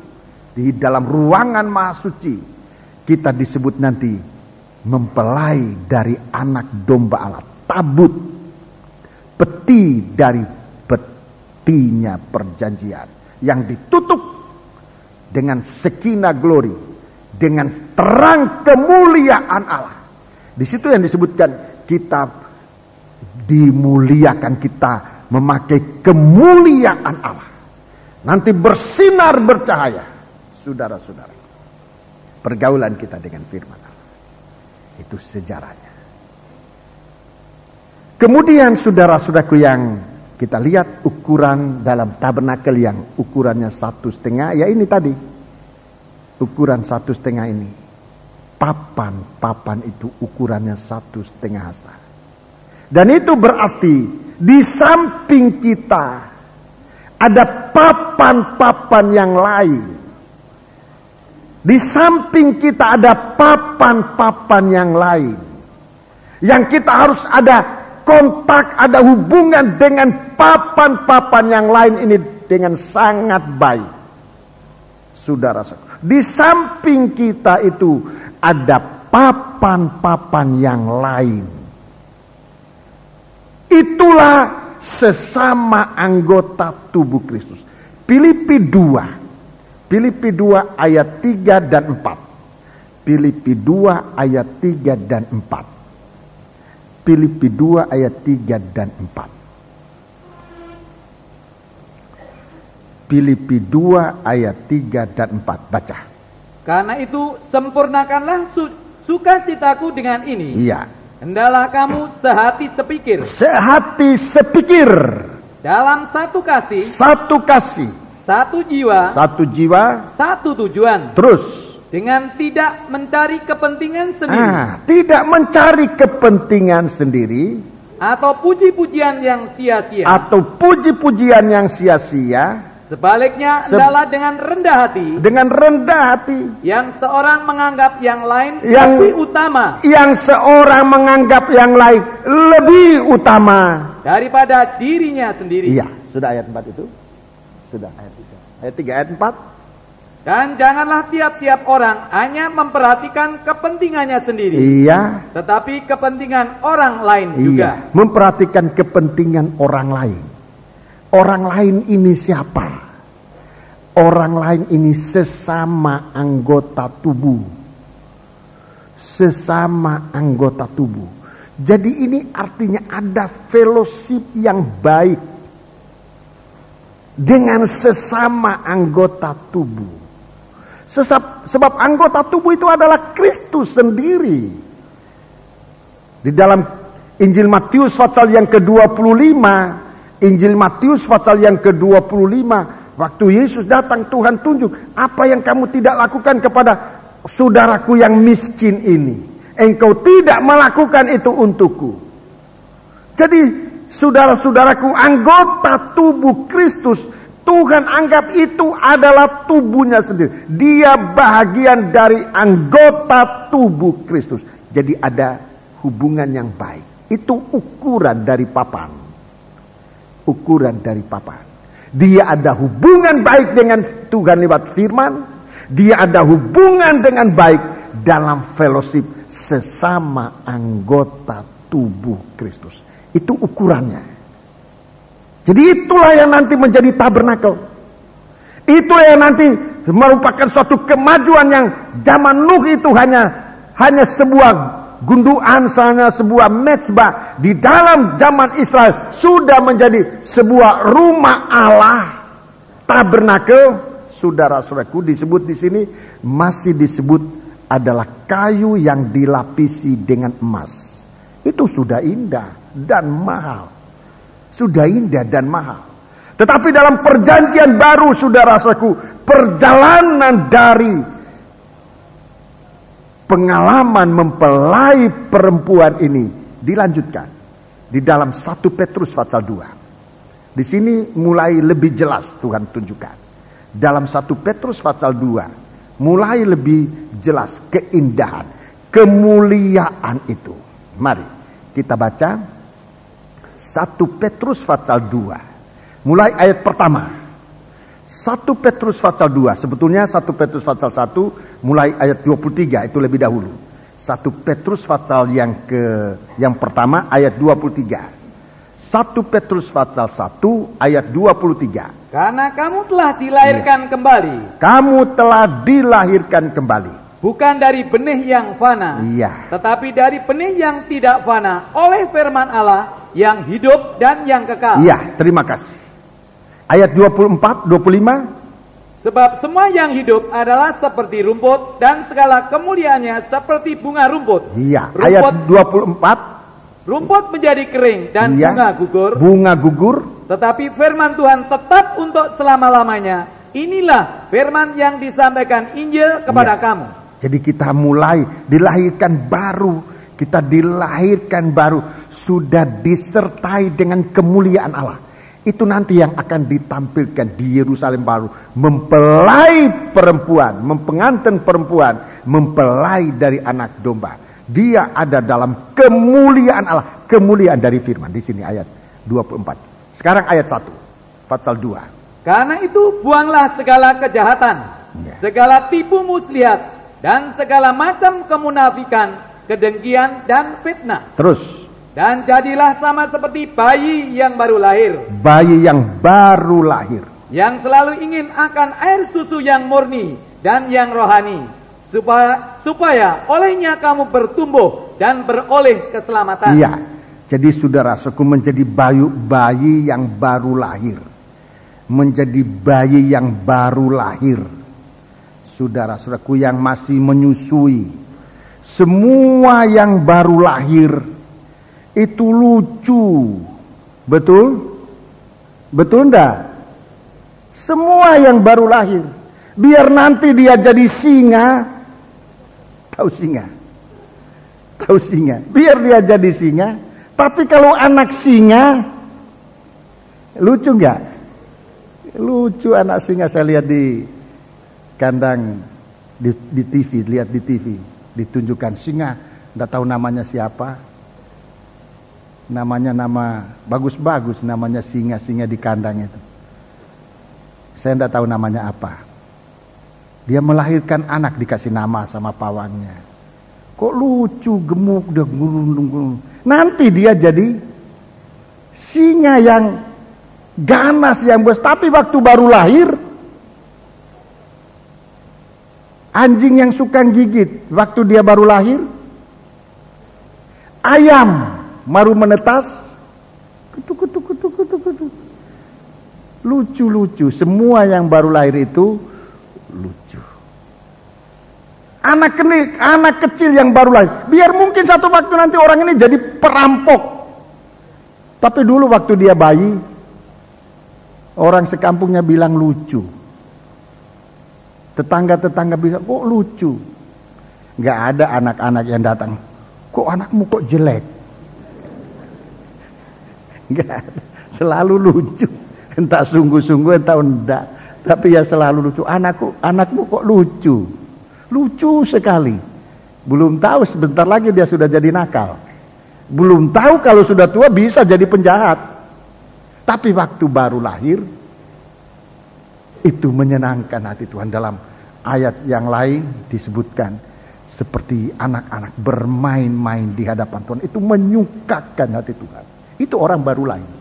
di dalam ruangan Maha Suci. Kita disebut nanti mempelai dari anak domba Allah. Tabut, peti dari petinya perjanjian yang ditutup dengan sekina glory, dengan terang kemuliaan Allah. Di situ yang disebutkan kita dimuliakan, kita memakai kemuliaan Allah. Nanti bersinar bercahaya. Saudara-saudara, pergaulan kita dengan firman Allah, itu sejarahnya. Kemudian saudara-saudaraku yang kita lihat ukuran dalam tabernakel yang ukurannya 1,5, ya ini tadi ukuran 1,5 ini. Papan itu ukurannya 1,5 hasta. Dan itu berarti di samping kita ada papan-papan yang lain. Di samping kita ada papan-papan yang lain. Yang kita harus ada kontak, ada hubungan dengan papan-papan yang lain ini dengan sangat baik. Saudara-saudara, di samping kita itu ada papan-papan yang lain. Itulah sesama anggota tubuh Kristus. Filipi 2 Filipi 2 ayat 3 dan 4. Filipi 2 ayat 3 dan 4. Filipi 2 ayat 3 dan 4. Filipi 2 ayat 3 dan 4. Baca. Karena itu sempurnakanlah sukacitaku dengan ini. Iya. Hendaklah kamu sehati sepikir. Sehati sepikir. Dalam satu kasih. Satu kasih. Satu jiwa. Satu jiwa. Satu tujuan. Terus. Dengan tidak mencari kepentingan sendiri. Tidak mencari kepentingan sendiri. Atau puji-pujian yang sia-sia. Atau puji-pujian yang sia-sia. Sebaliknya adalah dengan rendah hati. Dengan rendah hati. Yang seorang menganggap yang lain lebih utama. Yang seorang menganggap yang lain lebih utama daripada dirinya sendiri. Iya. Sudah ayat 4 itu? Sudah ayat 3. Ayat 3, ayat 4. Dan janganlah tiap-tiap orang hanya memperhatikan kepentingannya sendiri. Iya. Tetapi kepentingan orang lain juga. Iya. Memperhatikan kepentingan orang lain. Orang lain ini siapa? Orang lain ini sesama anggota tubuh. Sesama anggota tubuh. Jadi ini artinya ada fellowship yang baik dengan sesama anggota tubuh. Sebab anggota tubuh itu adalah Kristus sendiri. Di dalam Injil Matius pasal yang ke-25, Injil Matius pasal yang ke-25, waktu Yesus datang, Tuhan tunjuk, apa yang kamu tidak lakukan kepada saudaraku yang miskin ini, engkau tidak melakukan itu untukku. Jadi saudara-saudaraku, anggota tubuh Kristus, Tuhan anggap itu adalah tubuhnya sendiri. Dia bahagian dari anggota tubuh Kristus. Jadi ada hubungan yang baik. Itu ukuran dari papan. Ukuran dari papan. Dia ada hubungan baik dengan Tuhan lewat firman. Dia ada hubungan dengan baik dalam fellowship sesama anggota tubuh Kristus. Itu ukurannya. Jadi itulah yang nanti menjadi tabernakel. Itulah yang nanti merupakan suatu kemajuan yang zaman Nuh itu hanya sebuah gunduan, hanya sebuah mezbah. Di dalam zaman Israel sudah menjadi sebuah rumah Allah, tabernakel. Saudara-saudaraku, disebut di sini masih disebut adalah kayu yang dilapisi dengan emas. Itu sudah indah dan mahal. Sudah indah dan mahal. Tetapi dalam perjanjian baru, saudara-saudaraku, perjalanan dari pengalaman mempelai perempuan ini dilanjutkan di dalam 1 Petrus pasal 2. Di sini mulai lebih jelas Tuhan tunjukkan. Dalam 1 Petrus pasal 2 mulai lebih jelas keindahan, kemuliaan itu. Mari kita baca 1 Petrus pasal 2. Mulai ayat pertama. 1 Petrus pasal 2. Sebetulnya 1 Petrus pasal 1 mulai ayat 23 itu lebih dahulu. 1 Petrus pasal yang pertama ayat 23. 1 Petrus pasal 1 ayat 23. Karena kamu telah dilahirkan kembali. Kamu telah dilahirkan kembali. Bukan dari benih yang fana. Iya. Tetapi dari benih yang tidak fana oleh firman Allah yang hidup dan yang kekal. Iya, terima kasih. Ayat 24, 25. Sebab semua yang hidup adalah seperti rumput dan segala kemuliaannya seperti bunga rumput. Iya, ayat 24. Rumput menjadi kering dan bunga gugur. Bunga gugur. Tetapi firman Tuhan tetap untuk selama-lamanya. Inilah firman yang disampaikan Injil kepada kamu. Jadi kita mulai dilahirkan baru. Kita dilahirkan baru. Sudah disertai dengan kemuliaan Allah. Itu nanti yang akan ditampilkan di Yerusalem baru. Mempelai perempuan, pengantin perempuan, mempelai dari anak domba. Dia ada dalam kemuliaan Allah. Kemuliaan dari firman. Di sini ayat 24. Sekarang ayat 1. Pasal 2. Karena itu buanglah segala kejahatan. Segala tipu muslihat. Dan segala macam kemunafikan, kedengkian dan fitnah. Terus. Dan jadilah sama seperti bayi yang baru lahir. Bayi yang baru lahir. yang selalu ingin akan air susu yang murni dan yang rohani, supaya olehnya kamu bertumbuh dan beroleh keselamatan. Iya. Jadi saudara-saudaraku, menjadi bayi yang baru lahir. Menjadi bayi yang baru lahir. Saudara-saudaraku yang masih menyusui. Semua yang baru lahir itu lucu. Betul? Betul enggak? Semua yang baru lahir. Biar nanti dia jadi singa. Tahu singa? Tahu singa? Biar dia jadi singa. Tapi kalau anak singa, lucu enggak? Lucu anak singa. Saya lihat di kandang di TV, lihat di TV, ditunjukkan singa, enggak tahu namanya siapa. Namanya nama bagus-bagus, namanya singa-singa di kandang itu. Saya enggak tahu namanya apa. Dia melahirkan anak, dikasih nama sama pawangnya. Kok lucu, gemuk, udah gulung-gulung. Nanti dia jadi singa yang ganas, yang bos. Tapi waktu baru lahir, anjing yang suka gigit. Waktu dia baru lahir, ayam baru menetas, kutuk. Lucu-lucu. Semua yang baru lahir itu lucu. Anak kecil yang baru lahir, biar mungkin satu waktu nanti orang ini jadi perampok. Tapi dulu waktu dia bayi, orang sekampungnya bilang lucu. Tetangga-tetangga bilang, kok lucu. Gak ada anak-anak yang datang, kok anakmu kok jelek. Gak ada. Selalu lucu. Entah sungguh-sungguh, entah enggak. Tapi ya selalu lucu. Anakmu kok lucu. Lucu sekali. Belum tahu sebentar lagi dia sudah jadi nakal. Belum tahu kalau sudah tua bisa jadi penjahat. Tapi waktu baru lahir, itu menyenangkan hati Tuhan. Dalam ayat yang lain disebutkan, seperti anak-anak bermain-main di hadapan Tuhan. Itu menyukakan hati Tuhan. Itu orang baru lahir.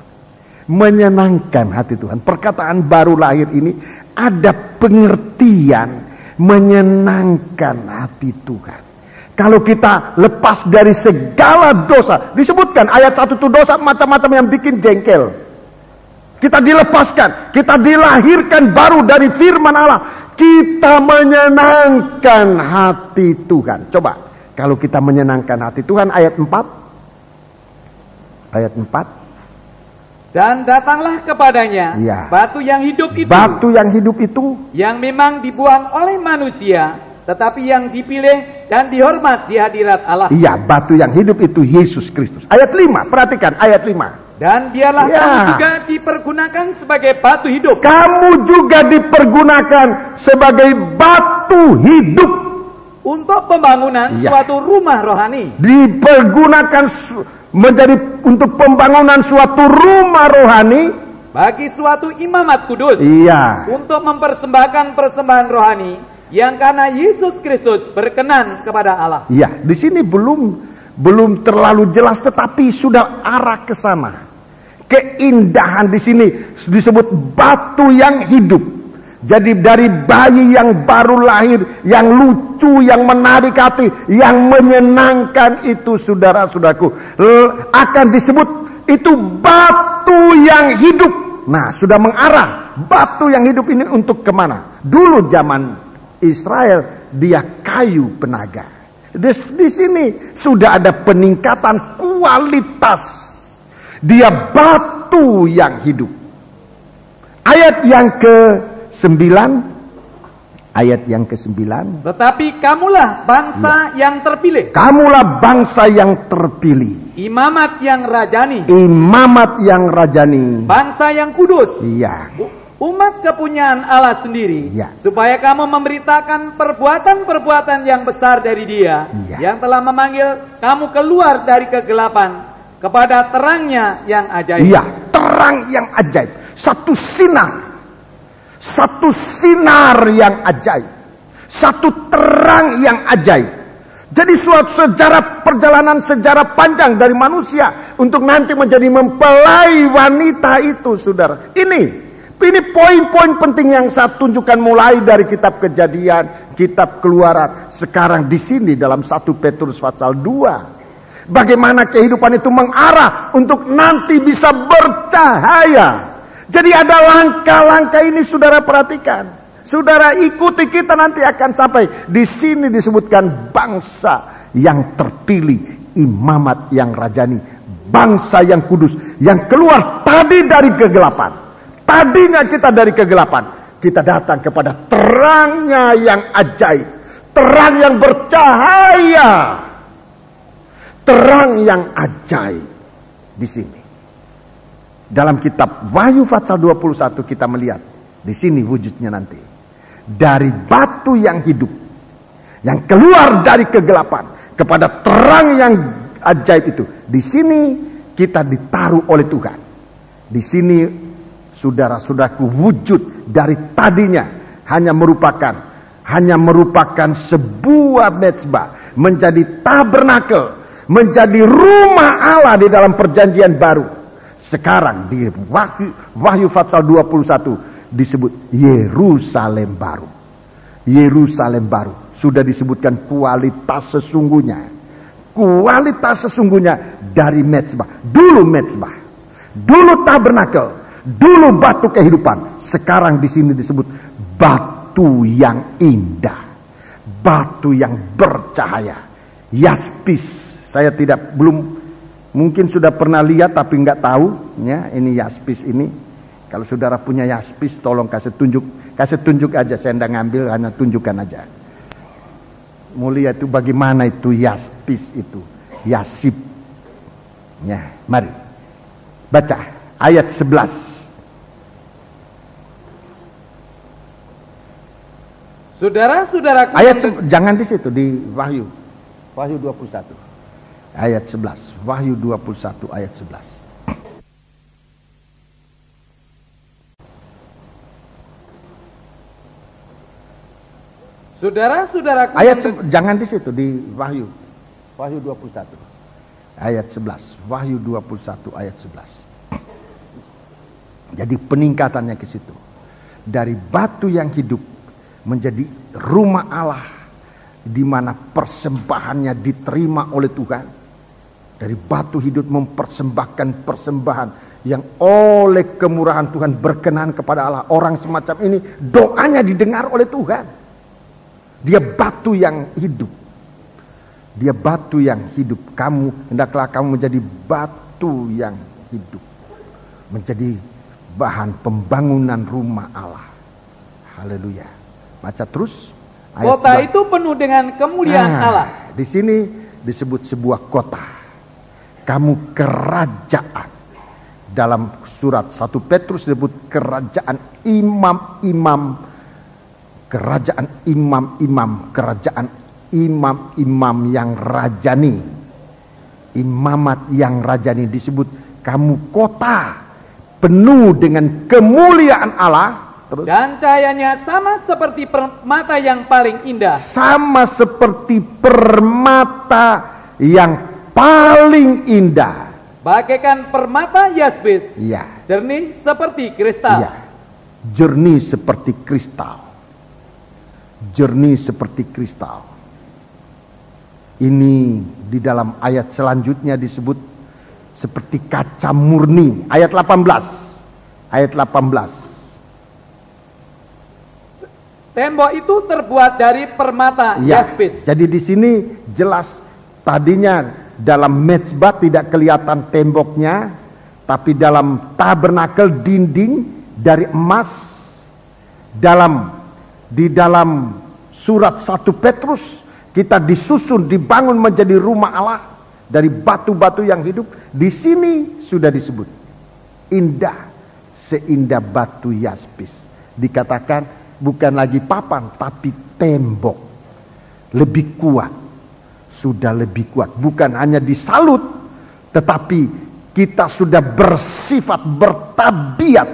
Menyenangkan hati Tuhan. Perkataan baru lahir ini ada pengertian menyenangkan hati Tuhan. Kalau kita lepas dari segala dosa, disebutkan ayat 1 itu dosa macam-macam yang bikin jengkel. Kita dilepaskan, kita dilahirkan baru dari firman Allah. Kita menyenangkan hati Tuhan. Coba, kalau kita menyenangkan hati Tuhan, ayat 4. Ayat 4. Dan datanglah kepadanya batu yang hidup itu. Batu yang hidup itu. Yang memang dibuang oleh manusia, tetapi yang dipilih dan dihormat di hadirat Allah. Iya, batu yang hidup itu Yesus Kristus. Ayat 5, perhatikan ayat 5. Dan biarlah kamu juga dipergunakan sebagai batu hidup. Kamu juga dipergunakan sebagai batu hidup. Untuk pembangunan suatu rumah rohani. Dipergunakan menjadi untuk pembangunan suatu rumah rohani. Bagi suatu imamat kudus. Iya. Untuk mempersembahkan persembahan rohani. Yang karena Yesus Kristus berkenan kepada Allah. Iya, di sini belum terlalu jelas, tetapi sudah arah ke sana. Keindahan di sini disebut batu yang hidup. Jadi dari bayi yang baru lahir, yang lucu, yang menarik hati, yang menyenangkan itu, saudara-saudaraku, akan disebut itu batu yang hidup. Nah, sudah mengarah batu yang hidup ini untuk kemana? Dulu zaman Israel dia kayu penaga. Di sini sudah ada peningkatan kualitas. Dia batu yang hidup. Ayat yang ke-9. Ayat yang ke-9. Tetapi kamulah bangsa yang terpilih. Kamulah bangsa yang terpilih. Imamat yang rajani. Imamat yang rajani. Bangsa yang kudus. Iya. Umat kepunyaan Allah sendiri. Iya. Supaya kamu memberitakan perbuatan-perbuatan yang besar dari Dia. Iya. Yang telah memanggil kamu keluar dari kegelapan kepada terangnya yang ajaib. Iya, terang yang ajaib. Satu sinar yang ajaib. Satu terang yang ajaib. Jadi suatu sejarah panjang dari manusia untuk nanti menjadi mempelai wanita itu, saudara. Ini Ini poin-poin penting yang saya tunjukkan mulai dari kitab Kejadian, kitab Keluaran, sekarang di sini dalam 1 Petrus pasal 2. Bagaimana kehidupan itu mengarah untuk nanti bisa bercahaya. Jadi ada langkah-langkah ini saudara perhatikan. Saudara ikuti, kita nanti akan sampai. Di sini disebutkan bangsa yang terpilih, imamat yang rajani, bangsa yang kudus, yang keluar tadi dari kegelapan. Tadinya kita dari kegelapan, kita datang kepada terangnya yang ajaib, terang yang bercahaya, terang yang ajaib di sini. Dalam kitab Wahyu pasal 21 kita melihat di sini wujudnya nanti. Dari batu yang hidup, yang keluar dari kegelapan kepada terang yang ajaib itu. Di sini kita ditaruh oleh Tuhan. Di sini saudara-saudaraku, wujud dari tadinya hanya merupakan sebuah mezbah, menjadi tabernakel, menjadi rumah Allah di dalam perjanjian baru. Sekarang di Wahyu pasal 21 disebut Yerusalem baru. Yerusalem baru sudah disebutkan kualitas sesungguhnya. Kualitas sesungguhnya dari mezbah. Dulu tabernakel, dulu batu kehidupan. Sekarang di sini disebut batu yang indah, batu yang bercahaya, yaspis. Saya belum mungkin sudah pernah lihat tapi nggak tahu ya, ini yaspis ini. Kalau saudara punya yaspis, tolong kasih tunjuk aja. Saya tidak ngambil, hanya tunjukkan aja. Mulia itu bagaimana itu yaspis itu, yasip. Ya, mari baca ayat 11. Saudara-saudaraku, jangan di situ, di Wahyu 21 ayat 11. Wahyu 21 ayat 11. Saudara-saudaraku, jangan di situ, di Wahyu 21 ayat 11. Wahyu 21 ayat 11. Jadi peningkatannya ke situ. Dari batu yang hidup menjadi rumah Allah, di mana persembahannya diterima oleh Tuhan. Dari batu hidup mempersembahkan persembahan yang oleh kemurahan Tuhan berkenan kepada Allah. Orang semacam ini doanya didengar oleh Tuhan. Dia batu yang hidup. Dia batu yang hidup. Hendaklah kamu menjadi batu yang hidup. Menjadi bahan pembangunan rumah Allah. Haleluya. Baca terus. Kota itu penuh dengan kemuliaan Allah. Di sini disebut sebuah kota. Kamu kerajaan. Dalam surat 1 Petrus disebut kerajaan imam-imam. Kerajaan imam-imam. Kerajaan imam-imam yang rajani. Imamat yang rajani disebut kamu kota penuh dengan kemuliaan Allah. Terus. Dan cahayanya sama seperti permata yang paling indah. Sama seperti permata yang paling indah. Bagaikan permata yaspis. Iya. Jernih seperti kristal. Iya. Jernih seperti kristal. Jernih seperti kristal. Ini di dalam ayat selanjutnya disebut seperti kaca murni. Ayat 18. Ayat 18. Tembok itu terbuat dari permata yaspis. Jadi di sini jelas tadinya dalam mezbah tidak kelihatan temboknya, tapi dalam tabernakel dinding dari emas. Di dalam surat 1 Petrus kita disusun, dibangun menjadi rumah Allah dari batu-batu yang hidup. Di sini sudah disebut indah, seindah batu yaspis. Dikatakan bukan lagi papan, tapi tembok. Lebih kuat. Sudah lebih kuat. Bukan hanya disalut, tetapi kita sudah bersifat, bertabiat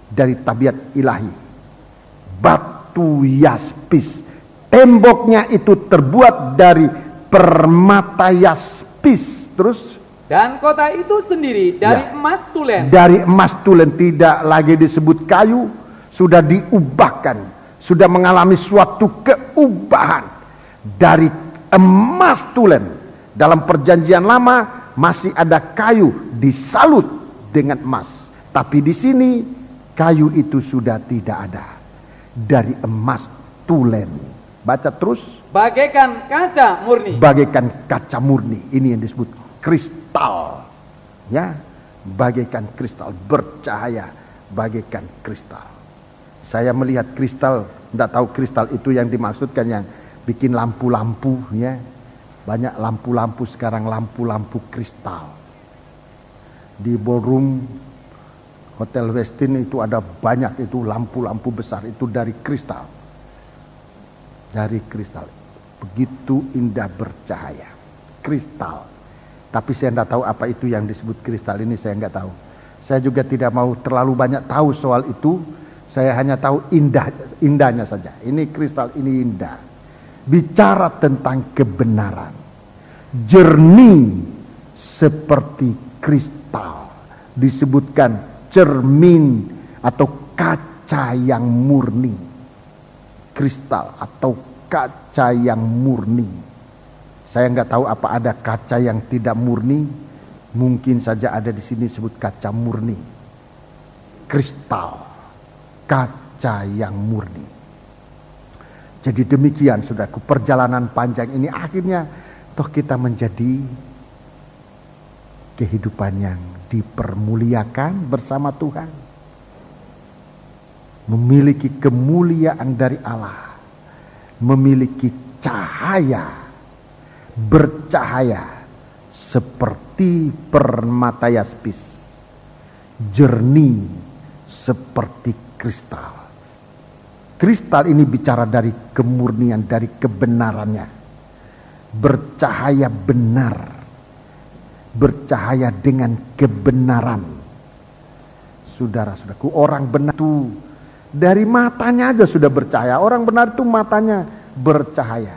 dari tabiat ilahi. Batu yaspis. Temboknya itu terbuat dari permata yaspis. Terus Dan kota itu sendiri dari emas tulen. Dari emas tulen, tidak lagi disebut kayu, sudah diubahkan, sudah mengalami suatu keubahan dari emas tulen. Dalam perjanjian lama masih ada kayu disalut dengan emas, tapi di sini kayu itu sudah tidak ada, dari emas tulen. Baca terus. Bagaikan kaca murni. Bagaikan kaca murni. Ini yang disebut kristal. Ya, bagaikan kristal, bercahaya bagaikan kristal. Saya melihat kristal, tidak tahu kristal itu yang dimaksudkan yang bikin lampu-lampu, ya. Banyak lampu-lampu sekarang, lampu-lampu kristal. Di ballroom Hotel Westin itu ada banyak itu lampu-lampu besar, itu dari kristal. Dari kristal. Begitu indah bercahaya. Kristal. Tapi saya tidak tahu apa itu yang disebut kristal ini, saya nggak tahu. Saya juga tidak mau terlalu banyak tahu soal itu. Saya hanya tahu indahnya saja. Ini kristal, ini indah. Bicara tentang kebenaran. Jernih seperti kristal. Disebutkan cermin atau kaca yang murni. Kristal atau kaca yang murni. Saya nggak tahu apa ada kaca yang tidak murni. Mungkin saja ada di sini disebut kaca murni. Kristal, kaca yang murni. Jadi demikian, saudaraku, perjalanan panjang ini akhirnya toh kita menjadi kehidupan yang dipermuliakan bersama Tuhan. Memiliki kemuliaan dari Allah, memiliki cahaya, bercahaya seperti permata yaspis, jernih seperti kristal. Kristal ini bicara dari kemurnian, dari kebenarannya, bercahaya benar, bercahaya dengan kebenaran. Saudara-saudaraku, orang benar itu dari matanya aja sudah bercahaya. Orang benar itu matanya bercahaya.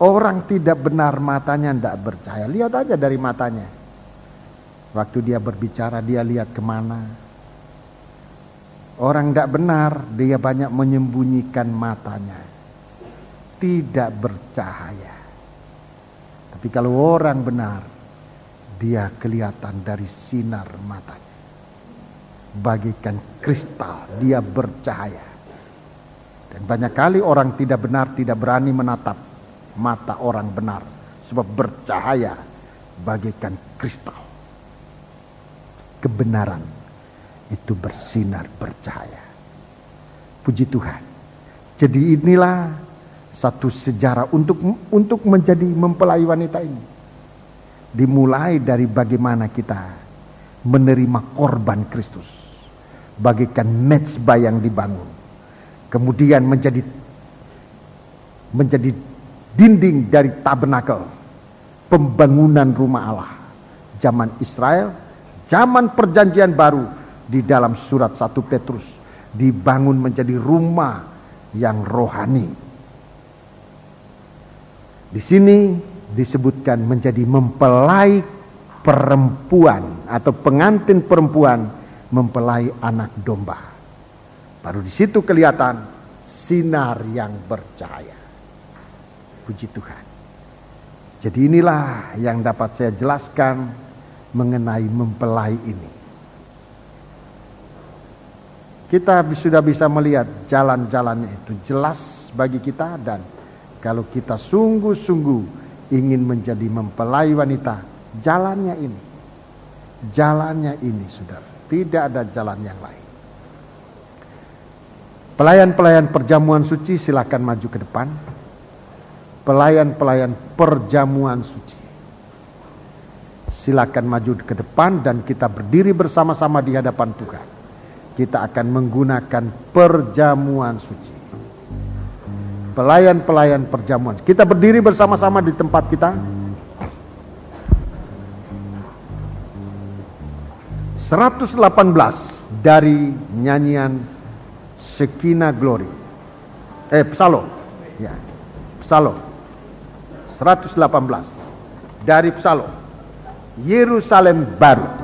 Orang tidak benar matanya tidak bercahaya. Lihat aja dari matanya. Waktu dia berbicara, dia lihat kemana. Orang tidak benar, dia banyak menyembunyikan matanya. Tidak bercahaya. Tapi kalau orang benar, dia kelihatan dari sinar matanya. Bagaikan kristal, dia bercahaya. Dan banyak kali orang tidak benar tidak berani menatap mata orang benar, sebab bercahaya bagaikan kristal. Kebenaran itu bersinar, bercahaya. Puji Tuhan. Jadi inilah satu sejarah untuk menjadi mempelai wanita ini. Dimulai dari bagaimana kita menerima korban Kristus. Bagaikan mezbah yang dibangun. Kemudian menjadi dinding dari tabernakel. Pembangunan rumah Allah. Zaman Israel, zaman perjanjian baru. Di dalam surat 1 Petrus. Dibangun menjadi rumah yang rohani. Di sini disebutkan menjadi mempelai perempuan atau pengantin perempuan mempelai anak domba. Baru di situ kelihatan sinar yang bercahaya. Puji Tuhan. Jadi inilah yang dapat saya jelaskan mengenai mempelai ini. Kita sudah bisa melihat jalan-jalannya itu jelas bagi kita, dan kalau kita sungguh-sungguh ingin menjadi mempelai wanita, jalannya ini. Jalannya ini, saudara. Tidak ada jalan yang lain. Pelayan-pelayan perjamuan suci silakan maju ke depan. Pelayan-pelayan perjamuan suci silakan maju ke depan, dan kita berdiri bersama-sama di hadapan Tuhan. Kita akan menggunakan perjamuan suci. Pelayan-pelayan perjamuan. Kita berdiri bersama-sama di tempat kita. 118 dari nyanyian Shekinah Glory. Psalm. Ya. Psalm 118 dari Psalm. Yerusalem baru.